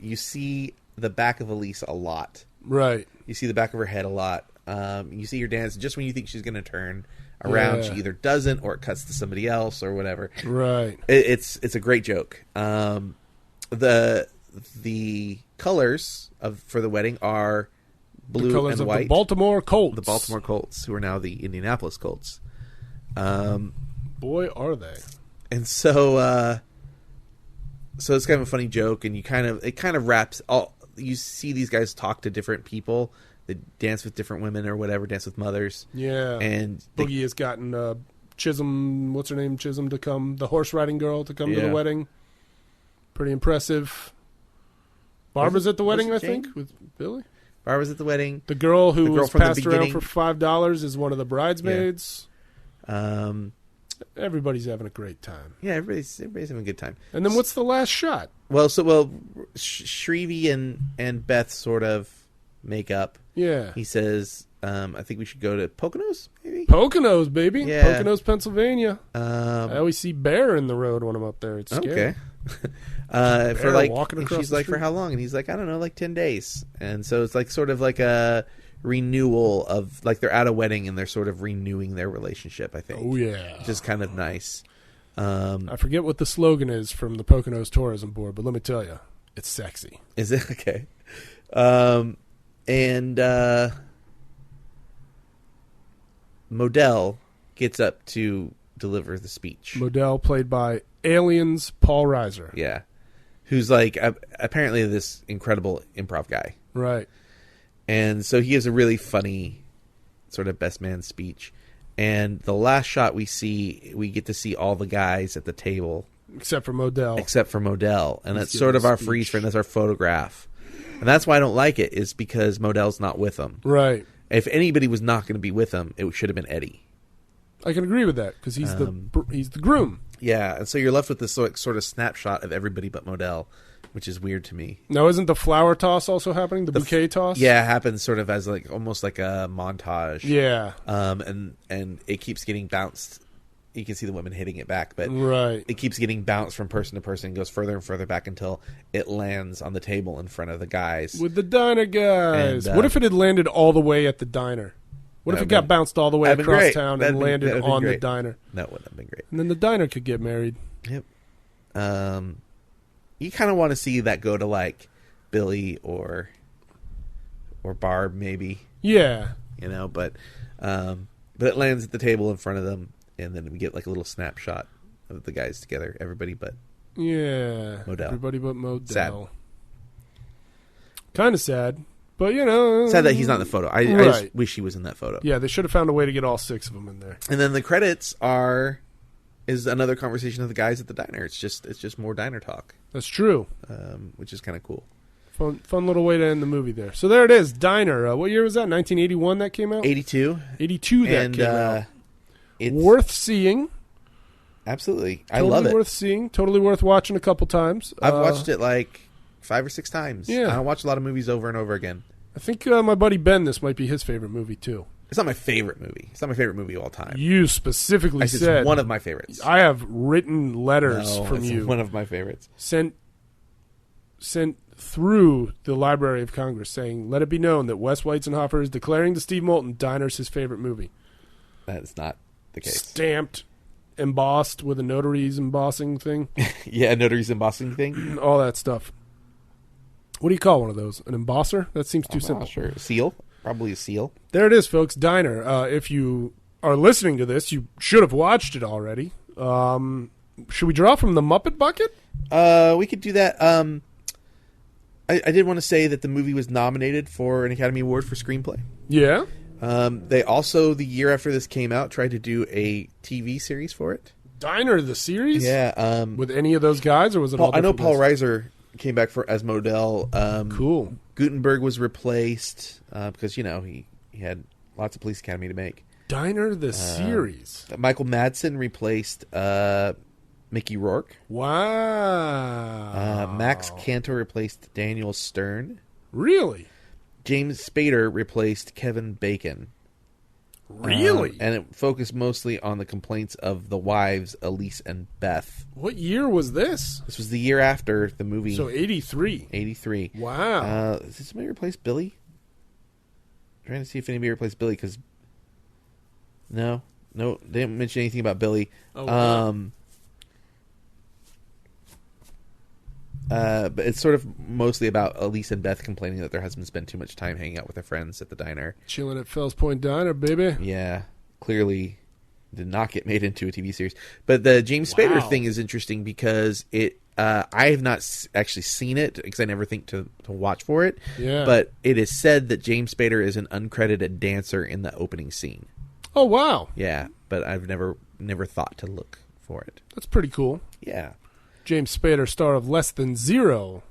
you see the back of Elise a lot. Right. You see the back of her head a lot. You see her dance just when you think she's going to turn around. Yeah. She either doesn't, or it cuts to somebody else, or whatever. Right. It's a great joke. The colors for the wedding are blue The colors and of white. the Baltimore Colts. The Baltimore Colts, who are now the Indianapolis Colts. Boy, are they. And so it's kind of a funny joke, and it kind of wraps all. You see these guys talk to different people. They dance with different women or whatever, dance with mothers. Yeah. And Boogie has gotten Chisholm, what's her name? Chisholm to come, the horse riding girl to come to the Yeah. wedding. Pretty impressive. Barbara's at the wedding, I was it think, Jane? with Billy. Barbara's at the wedding. The girl who The girl was from the passed around beginning. for $5 is one of the bridesmaids. Everybody's having a great time. Yeah, everybody's having a good time. And then what's the last shot? Shrevey and Beth sort of make up. Yeah. He says, I think we should go to Poconos, maybe? Poconos, baby. Yeah. Poconos, Pennsylvania. I always see bear in the road when I'm up there. It's scary. Okay. Bear For like, walking and across she's the like, street. for how long? And he's like, I don't know, like 10 days. And so it's like sort of like a renewal of, like, they're at a wedding and they're sort of renewing their relationship, I think. Oh, yeah. Which is kind of nice. I forget what the slogan is from the Poconos Tourism Board, but let me tell you, it's sexy. Is it? Okay. Modell gets up to deliver the speech. Modell, played by Aliens Paul Reiser. Yeah. Who's like apparently this incredible improv guy. Right. And so he gives a really funny sort of best man speech. And the last shot we get to see all the guys at the table. Except for Modell. Except for Modell. And He's that's sort of giving a our speech. freeze frame. That's our photograph. And that's why I don't like it, is because Modell's not with them. Right. If anybody was not going to be with them, it should have been Eddie. I can agree with that, because he's the groom. Yeah, and so you're left with this sort of snapshot of everybody but Modell, which is weird to me. Now, isn't the flower toss also happening? The bouquet toss? Yeah, it happens sort of as like almost like a montage. Yeah. And it keeps getting bounced. You can see the women hitting it back, but Right. it keeps getting bounced from person to person and goes further and further back until it lands on the table in front of the guys. With the diner guys. And, What if it had landed all the way at the diner? What if it That'd got been- bounced all the way that'd been across great. town That'd and been- landed that'd been on the great. diner? That wouldn't have been great. And then the diner could get married. Yep. You kind of want to see that go to like Billy or Barb, maybe. Yeah. But it lands at the table in front of them, and then we get like a little snapshot of the guys together, everybody but Yeah. Modell. Everybody but Modell. Sad. Kind of sad. But, sad that he's not in the photo. I Right. just wish he was in that photo. Yeah, they should have found a way to get all 6 of them in there. And then the credits is another conversation of the guys at the diner. It's just more diner talk, That's true. which is kind of cool. Fun little way to end the movie there. So there it is, Diner. What year was that? 1981 that came out? 82, 82 that and came out. it's Worth seeing. absolutely. I Totally love it. worth seeing. Totally worth watching a couple times. I've watched it like 5 or 6 times. Yeah. I don't watch a lot of movies over and over again. I think my buddy Ben, this might be his favorite movie too. It's not my favorite movie. It's not my favorite movie of all time. You specifically I said said it's one of my favorites. I have written letters No, from it's you one of my favorites. sent through the Library of Congress saying, "Let it be known that Wes Weizenhofer is declaring to Steve Moulton Diner's his favorite movie." That is not the case. Stamped, embossed with a notary's embossing thing, Yeah, notary's embossing thing. all that stuff. What do you call one of those? An embosser? That seems too I'm simple. not sure. Seal? Probably a seal. There it is, folks. Diner. If you are listening to this, you should have watched it already. Should we draw from the Muppet bucket? We could do that. I did want to say that the movie was nominated for an Academy Award for screenplay. Yeah. They also, the year after this came out, tried to do a TV series for it. Diner, the series? Yeah. With any of those guys, or was it all I know different Paul guys? Reiser came back as Modell. Cool. Gutenberg was replaced because, he had lots of Police Academy to make. Diner, the series. Michael Madsen replaced Mickey Rourke. Wow. Max Cantor replaced Daniel Stern. Really? James Spader replaced Kevin Bacon. Really? And it focused mostly on the complaints of the wives, Elise and Beth. What year was this? This was the year after the movie. So 83. 83. Wow. Did somebody replace Billy? I'm trying to see if anybody replaced Billy, because... No, they didn't mention anything about Billy. Oh, wow. But it's sort of mostly about Elise and Beth complaining that their husbands spend too much time hanging out with their friends at the diner. Chilling at Fells Point Diner, baby. Yeah, clearly did not get made into a TV series. But the James Spader thing is interesting because I have not actually seen it because I never think to watch for it. Yeah. But it is said that James Spader is an uncredited dancer in the opening scene. Oh, wow. Yeah, but I've never thought to look for it. That's pretty cool. Yeah. James Spader, star of Less Than Zero,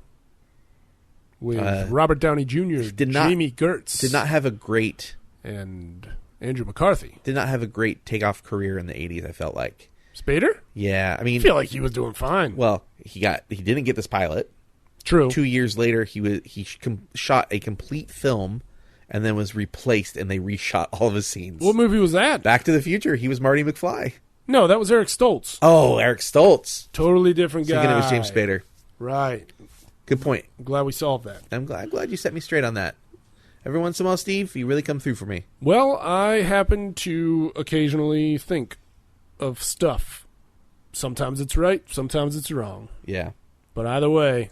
with Robert Downey Jr., Jamie Gertz. Did not have a great... And Andrew McCarthy. Did not have a great takeoff career in the 80s, I felt like. Spader? Yeah, I mean... I feel like he was doing fine. Well, he didn't get this pilot. True. 2 years later, he shot a complete film and then was replaced, and they reshot all of his scenes. What movie was that? Back to the Future. He was Marty McFly. No, that was Eric Stoltz. Oh, Eric Stoltz. Totally different guy. Thinking it was James Spader. Right. Good point. I'm glad we solved that. I'm glad you set me straight on that. Every once in a while, Steve, you really come through for me. Well, I happen to occasionally think of stuff. Sometimes it's right, sometimes it's wrong. Yeah. But either way,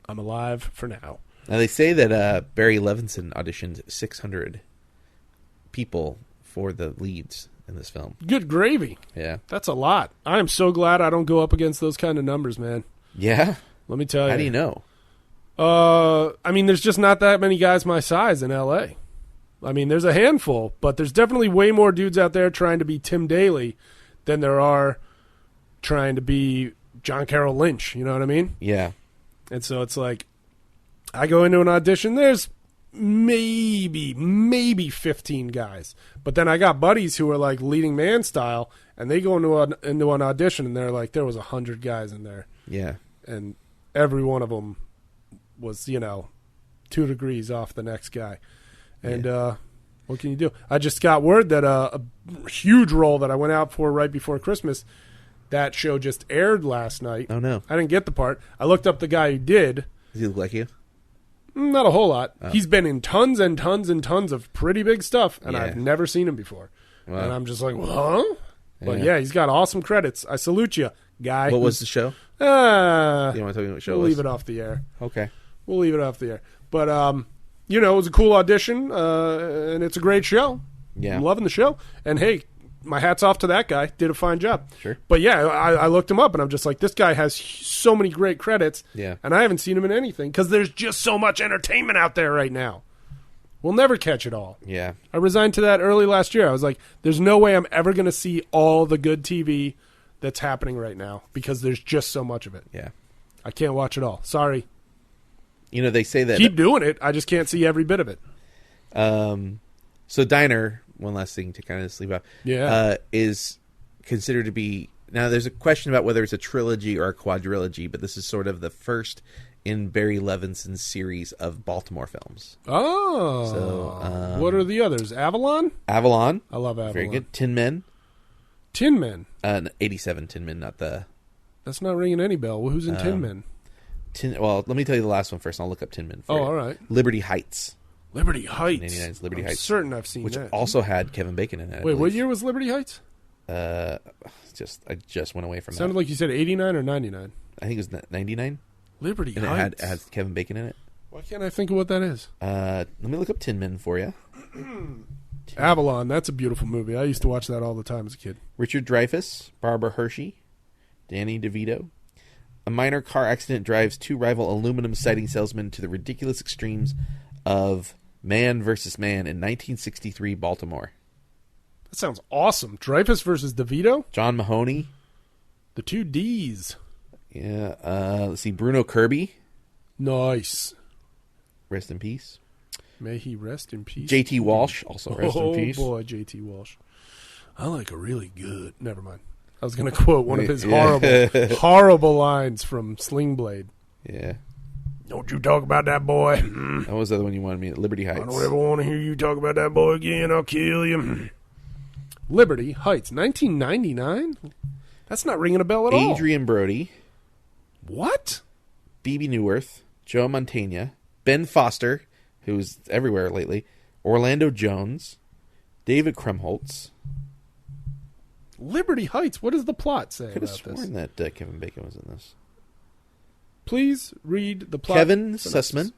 I'm alive for now. Now, they say that Barry Levinson auditioned 600 people for the leads in this film. Good gravy. Yeah. That's a lot. I am so glad I don't go up against those kind of numbers, man. Yeah? Let me tell you. How do you know? I mean, there's just not that many guys my size in L.A. I mean, there's a handful, but there's definitely way more dudes out there trying to be Tim Daly than there are trying to be John Carroll Lynch. You know what I mean? Yeah. And so it's like, I go into an audition, there's maybe 15 guys. But then I got buddies who are like leading man style, and they go into an audition, and they're like, there was 100 guys in there. Yeah. And every one of them was, 2 degrees off the next guy. And what can you do? I just got word that a huge role that I went out for right before Christmas, that show just aired last night. Oh, no. I didn't get the part. I looked up the guy who did. Does he look like you? Not a whole lot. Oh. He's been in tons and tons and tons of pretty big stuff, and Yeah. I've never seen him before. Wow. And I'm just like, huh? But Yeah. yeah, he's got awesome credits. I salute you, guy. What was the show? You don't want to tell me what show We'll it was? leave it off the air. Okay. We'll leave it off the air. But, it was a cool audition, and it's a great show. Yeah. I'm loving the show. And, hey, my hat's off to that guy. Did a fine job. Sure. But, yeah, I looked him up, and I'm just like, this guy has so many great credits. Yeah. And I haven't seen him in anything because there's just so much entertainment out there right now. We'll never catch it all. Yeah. I resigned to that early last year. I was like, there's no way I'm ever going to see all the good TV that's happening right now because there's just so much of it. Yeah. I can't watch it all. Sorry. They say that... Keep doing it. I just can't see every bit of it. So Diner, one last thing to kind of sleep off, is considered to be... Now, there's a question about whether it's a trilogy or a quadrilogy, but this is sort of the first in Barry Levinson's series of Baltimore films. Oh. So, what are the others? Avalon? Avalon. I love Avalon. Very good. Tin Men. Tin Men. 87 Tin Men, not the... That's not ringing any bell. Well, who's in Tin Men? Well, let me tell you the last one first, and I'll look up Tin Men for you. all right. Liberty Heights. Liberty Heights. 99's Liberty I'm Heights. certain I've seen Which that. also had Kevin Bacon in it. I Wait, what believe. year was Liberty Heights? I just went away from Sounded that. like you said 89 or 99. I think it was 99, Liberty and Heights. it had Kevin Bacon in it. Why can't I think of what that is? Let me look up Tin Men for you. Avalon. That's a beautiful movie. I used to watch that all the time as a kid. Richard Dreyfuss, Barbara Hershey, Danny DeVito. A minor car accident drives two rival aluminum siding salesmen to the ridiculous extremes of Man versus Man in 1963 Baltimore. That sounds awesome. Dreyfus versus DeVito? John Mahoney. The two D's. Yeah. Let's see. Bruno Kirby. Nice. Rest in peace. May he rest in peace. J.T. Walsh. Also rest in peace. Oh, boy, J.T. Walsh. I like a really good... Never mind. I was going to quote one of his horrible lines from Sling Blade. Yeah. Don't you talk about that boy. What was the other one you wanted me at? Liberty Heights. I don't ever want to hear you talk about that boy again. I'll kill you. Liberty Heights, 1999? That's not ringing a bell at all. Adrian Brody. What? Bebe Neuwirth. Joe Mantegna. Ben Foster, who's everywhere lately. Orlando Jones. David Krumholtz. Liberty Heights, what does the plot say I could have about this? sworn that Kevin Bacon was in this. Please read the plot. Kevin synopsis. Sussman.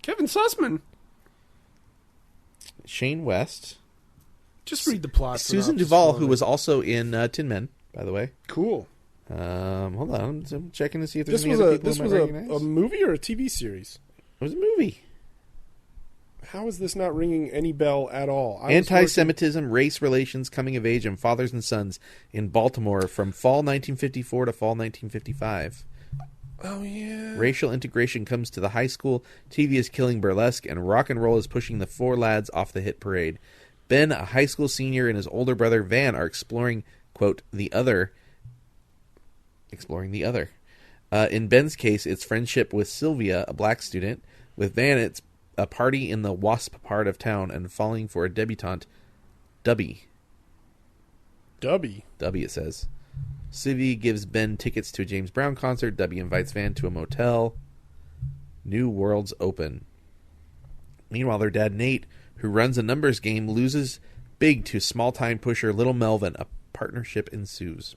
Kevin Sussman. Shane West. Just read the plot. Susan synopsis Duvall, for who me. was also in Tin Men, by the way. Cool. Hold on, I'm checking to see if there's This any was other a people this I was might a recognize. movie or a TV series? It was a movie. How is this not ringing any bell at all? I was Anti-Semitism, race relations, coming of age, and fathers and sons in Baltimore from fall 1954 to fall 1955. working- Oh yeah. Racial integration comes to the high school, TV is killing burlesque, and rock and roll is pushing the four lads off the hit parade. Ben, a high school senior, and his older brother Van are exploring, quote, the other. In Ben's case, it's friendship with Sylvia, a black student. With Van, it's a party in the WASP part of town and falling for a debutante, Dubby. Dubby. Dubby, it says. Sylvie gives Ben tickets to a James Brown concert. Dubby invites Van to a motel. New worlds open. Meanwhile, their dad, Nate, who runs a numbers game, loses big to small-time pusher Little Melvin. A partnership ensues.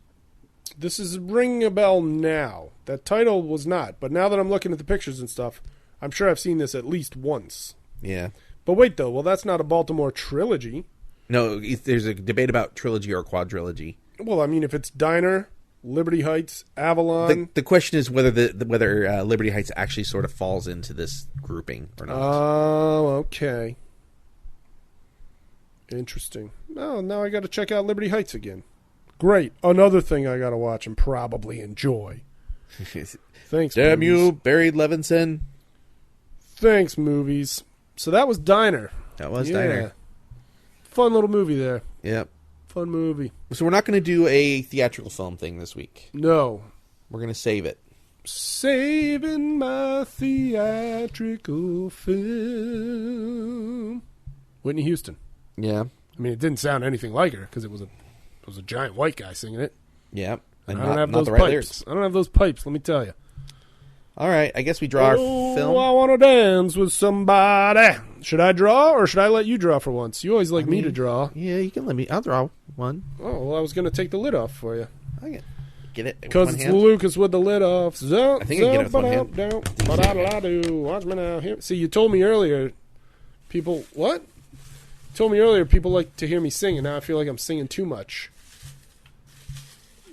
This is ringing a bell now. That title was not, but now that I'm looking at the pictures and stuff, I'm sure I've seen this at least once. Yeah. But wait, though. Well, that's not a Baltimore trilogy. No, there's a debate about trilogy or quadrilogy. Well, I mean, if it's Diner, Liberty Heights, Avalon. The question is whether whether Liberty Heights actually sort of falls into this grouping or not. Oh, okay. Interesting. Oh, now I got to check out Liberty Heights again. Great. Another thing I got to watch and probably enjoy. Thanks, Damn movies. you, Barry Levinson. Thanks, movies. So that was Diner. That was Yeah. Diner. Fun little movie there. Yep. Fun movie. So we're not going to do a theatrical film thing this week. No. We're going to save it. Saving my theatrical film. Whitney Houston. Yeah. I mean, it didn't sound anything like her because it was a giant white guy singing it. Yeah. And I don't have not those the right pipes. lyrics. I don't have those pipes, let me tell you. All right. I guess we draw our film. I want to dance with somebody. Should I draw or should I let you draw for once? You always like me to draw. Yeah, you can let me. I'll draw one. Oh, well, I was going to take the lid off for you. I can get it with Because one it's hand. Lucas with the lid off. I think I can get it with one hand. Watch me now. See, you told me earlier, people... What? You told me earlier people like to hear me sing, and now I feel like I'm singing too much.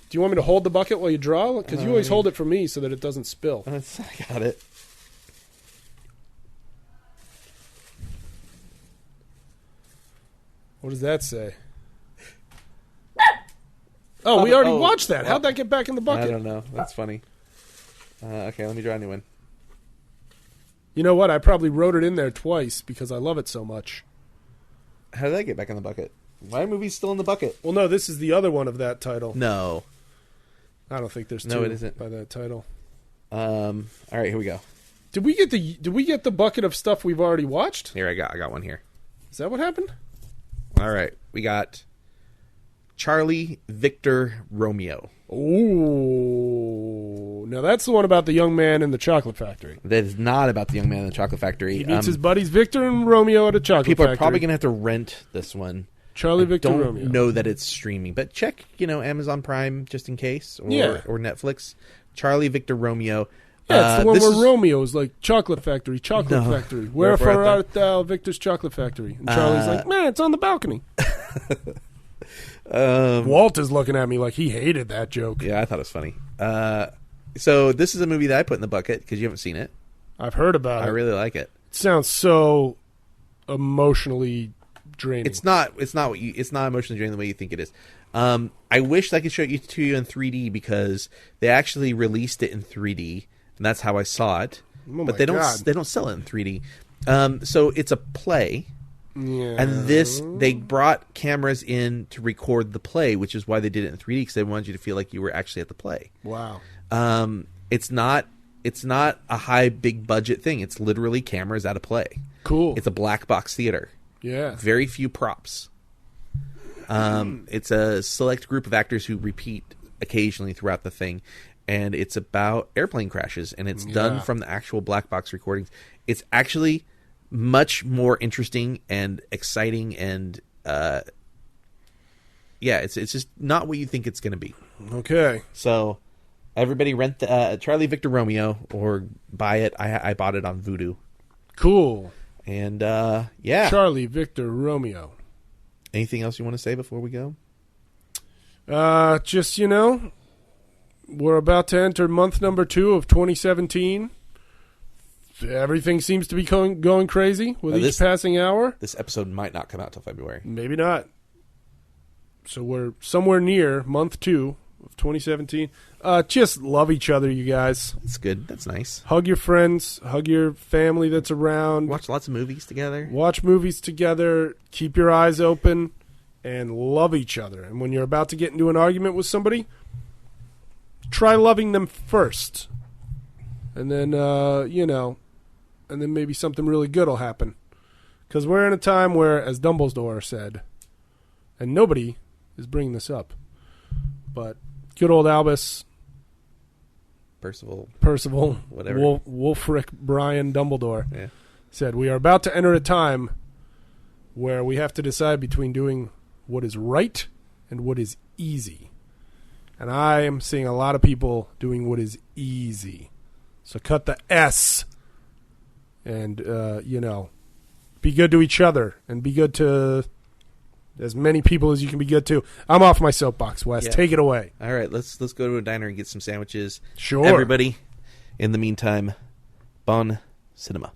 Do you want me to hold the bucket while you draw? Because you always hold it for me so that it doesn't spill. I got it. What does that say? Oh, we already oh, watched that. well, How'd that get back in the I bucket? don't know. That's funny. Okay, let me draw a new one. You know what? I probably wrote it in there twice because I love it so much. How did that get back in the bucket? Why are movies still in the bucket? Well, no, this is the other one of that title. No. I don't think there's two No, it isn't. by that title. All right, here we go. Did we get the bucket of stuff we've already watched? Here I got one here. Is that what happened? All right, we got Charlie Victor Romeo. Ooh. Now that's the one about the young man in the chocolate factory. That is not about the young man in the chocolate factory. He meets his buddies Victor and Romeo at a chocolate People factory. are probably going to have to rent this one. Charlie Victor Don't Romeo. know that it's streaming, but check Amazon Prime just in case, or Yeah. or Netflix. Charlie Victor Romeo. Yeah, it's the one this where is- Romeo's like, chocolate factory. No. Wherefore Wherefore art thou, Victor's chocolate factory? And Charlie's like, man, it's on the balcony. Walt is looking at me like he hated that joke. Yeah, I thought it was funny. So this is a movie that I put in the bucket because you haven't seen it. I've heard about I it. really like it. It sounds so emotionally draining. It's not emotionally draining the way you think it is. I wish I could show it to you in 3D because they actually released it in 3D, and that's how I saw it. Oh but my they God. don't sell it in 3D. So it's a play Yeah. And they brought cameras in to record the play, which is why they did it in 3D, because they wanted you to feel like you were actually at the play. Wow. It's not a high big budget thing. It's literally cameras at a play. Cool. It's a black box theater. Yeah. Very few props. It's a select group of actors who repeat occasionally throughout the thing, and it's about airplane crashes, and it's done from the actual black box recordings. It's actually much more interesting and exciting, and it's just not what you think it's going to be. Okay. So everybody rent the Charlie Victor Romeo or buy it. I bought it on Vudu. Cool. And yeah. Charlie Victor Romeo. Anything else you want to say before we go? Just, we're about to enter month number 2 of 2017. Everything seems to be going crazy with each passing hour. This episode might not come out till February. Maybe not. So we're somewhere near month 2 of 2017. Just love each other, you guys. That's good. That's nice. Hug your friends. Hug your family that's around. Watch lots of movies together. Watch movies together. Keep your eyes open. And love each other. And when you're about to get into an argument with somebody, try loving them first. And then, and then maybe something really good will happen. Because we're in a time where, as Dumbledore said, and nobody is bringing this up, but good old Albus Percival, whatever, Wulfric Brian Dumbledore, yeah, said, we are about to enter a time where we have to decide between doing what is right and what is easy. And I am seeing a lot of people doing what is easy. So cut the S and, be good to each other and be good to as many people as you can be good to. I'm off my soapbox, Wes. Yeah. Take it away. All right, let's go to a diner and get some sandwiches. Sure. Everybody, in the meantime, bon cinema.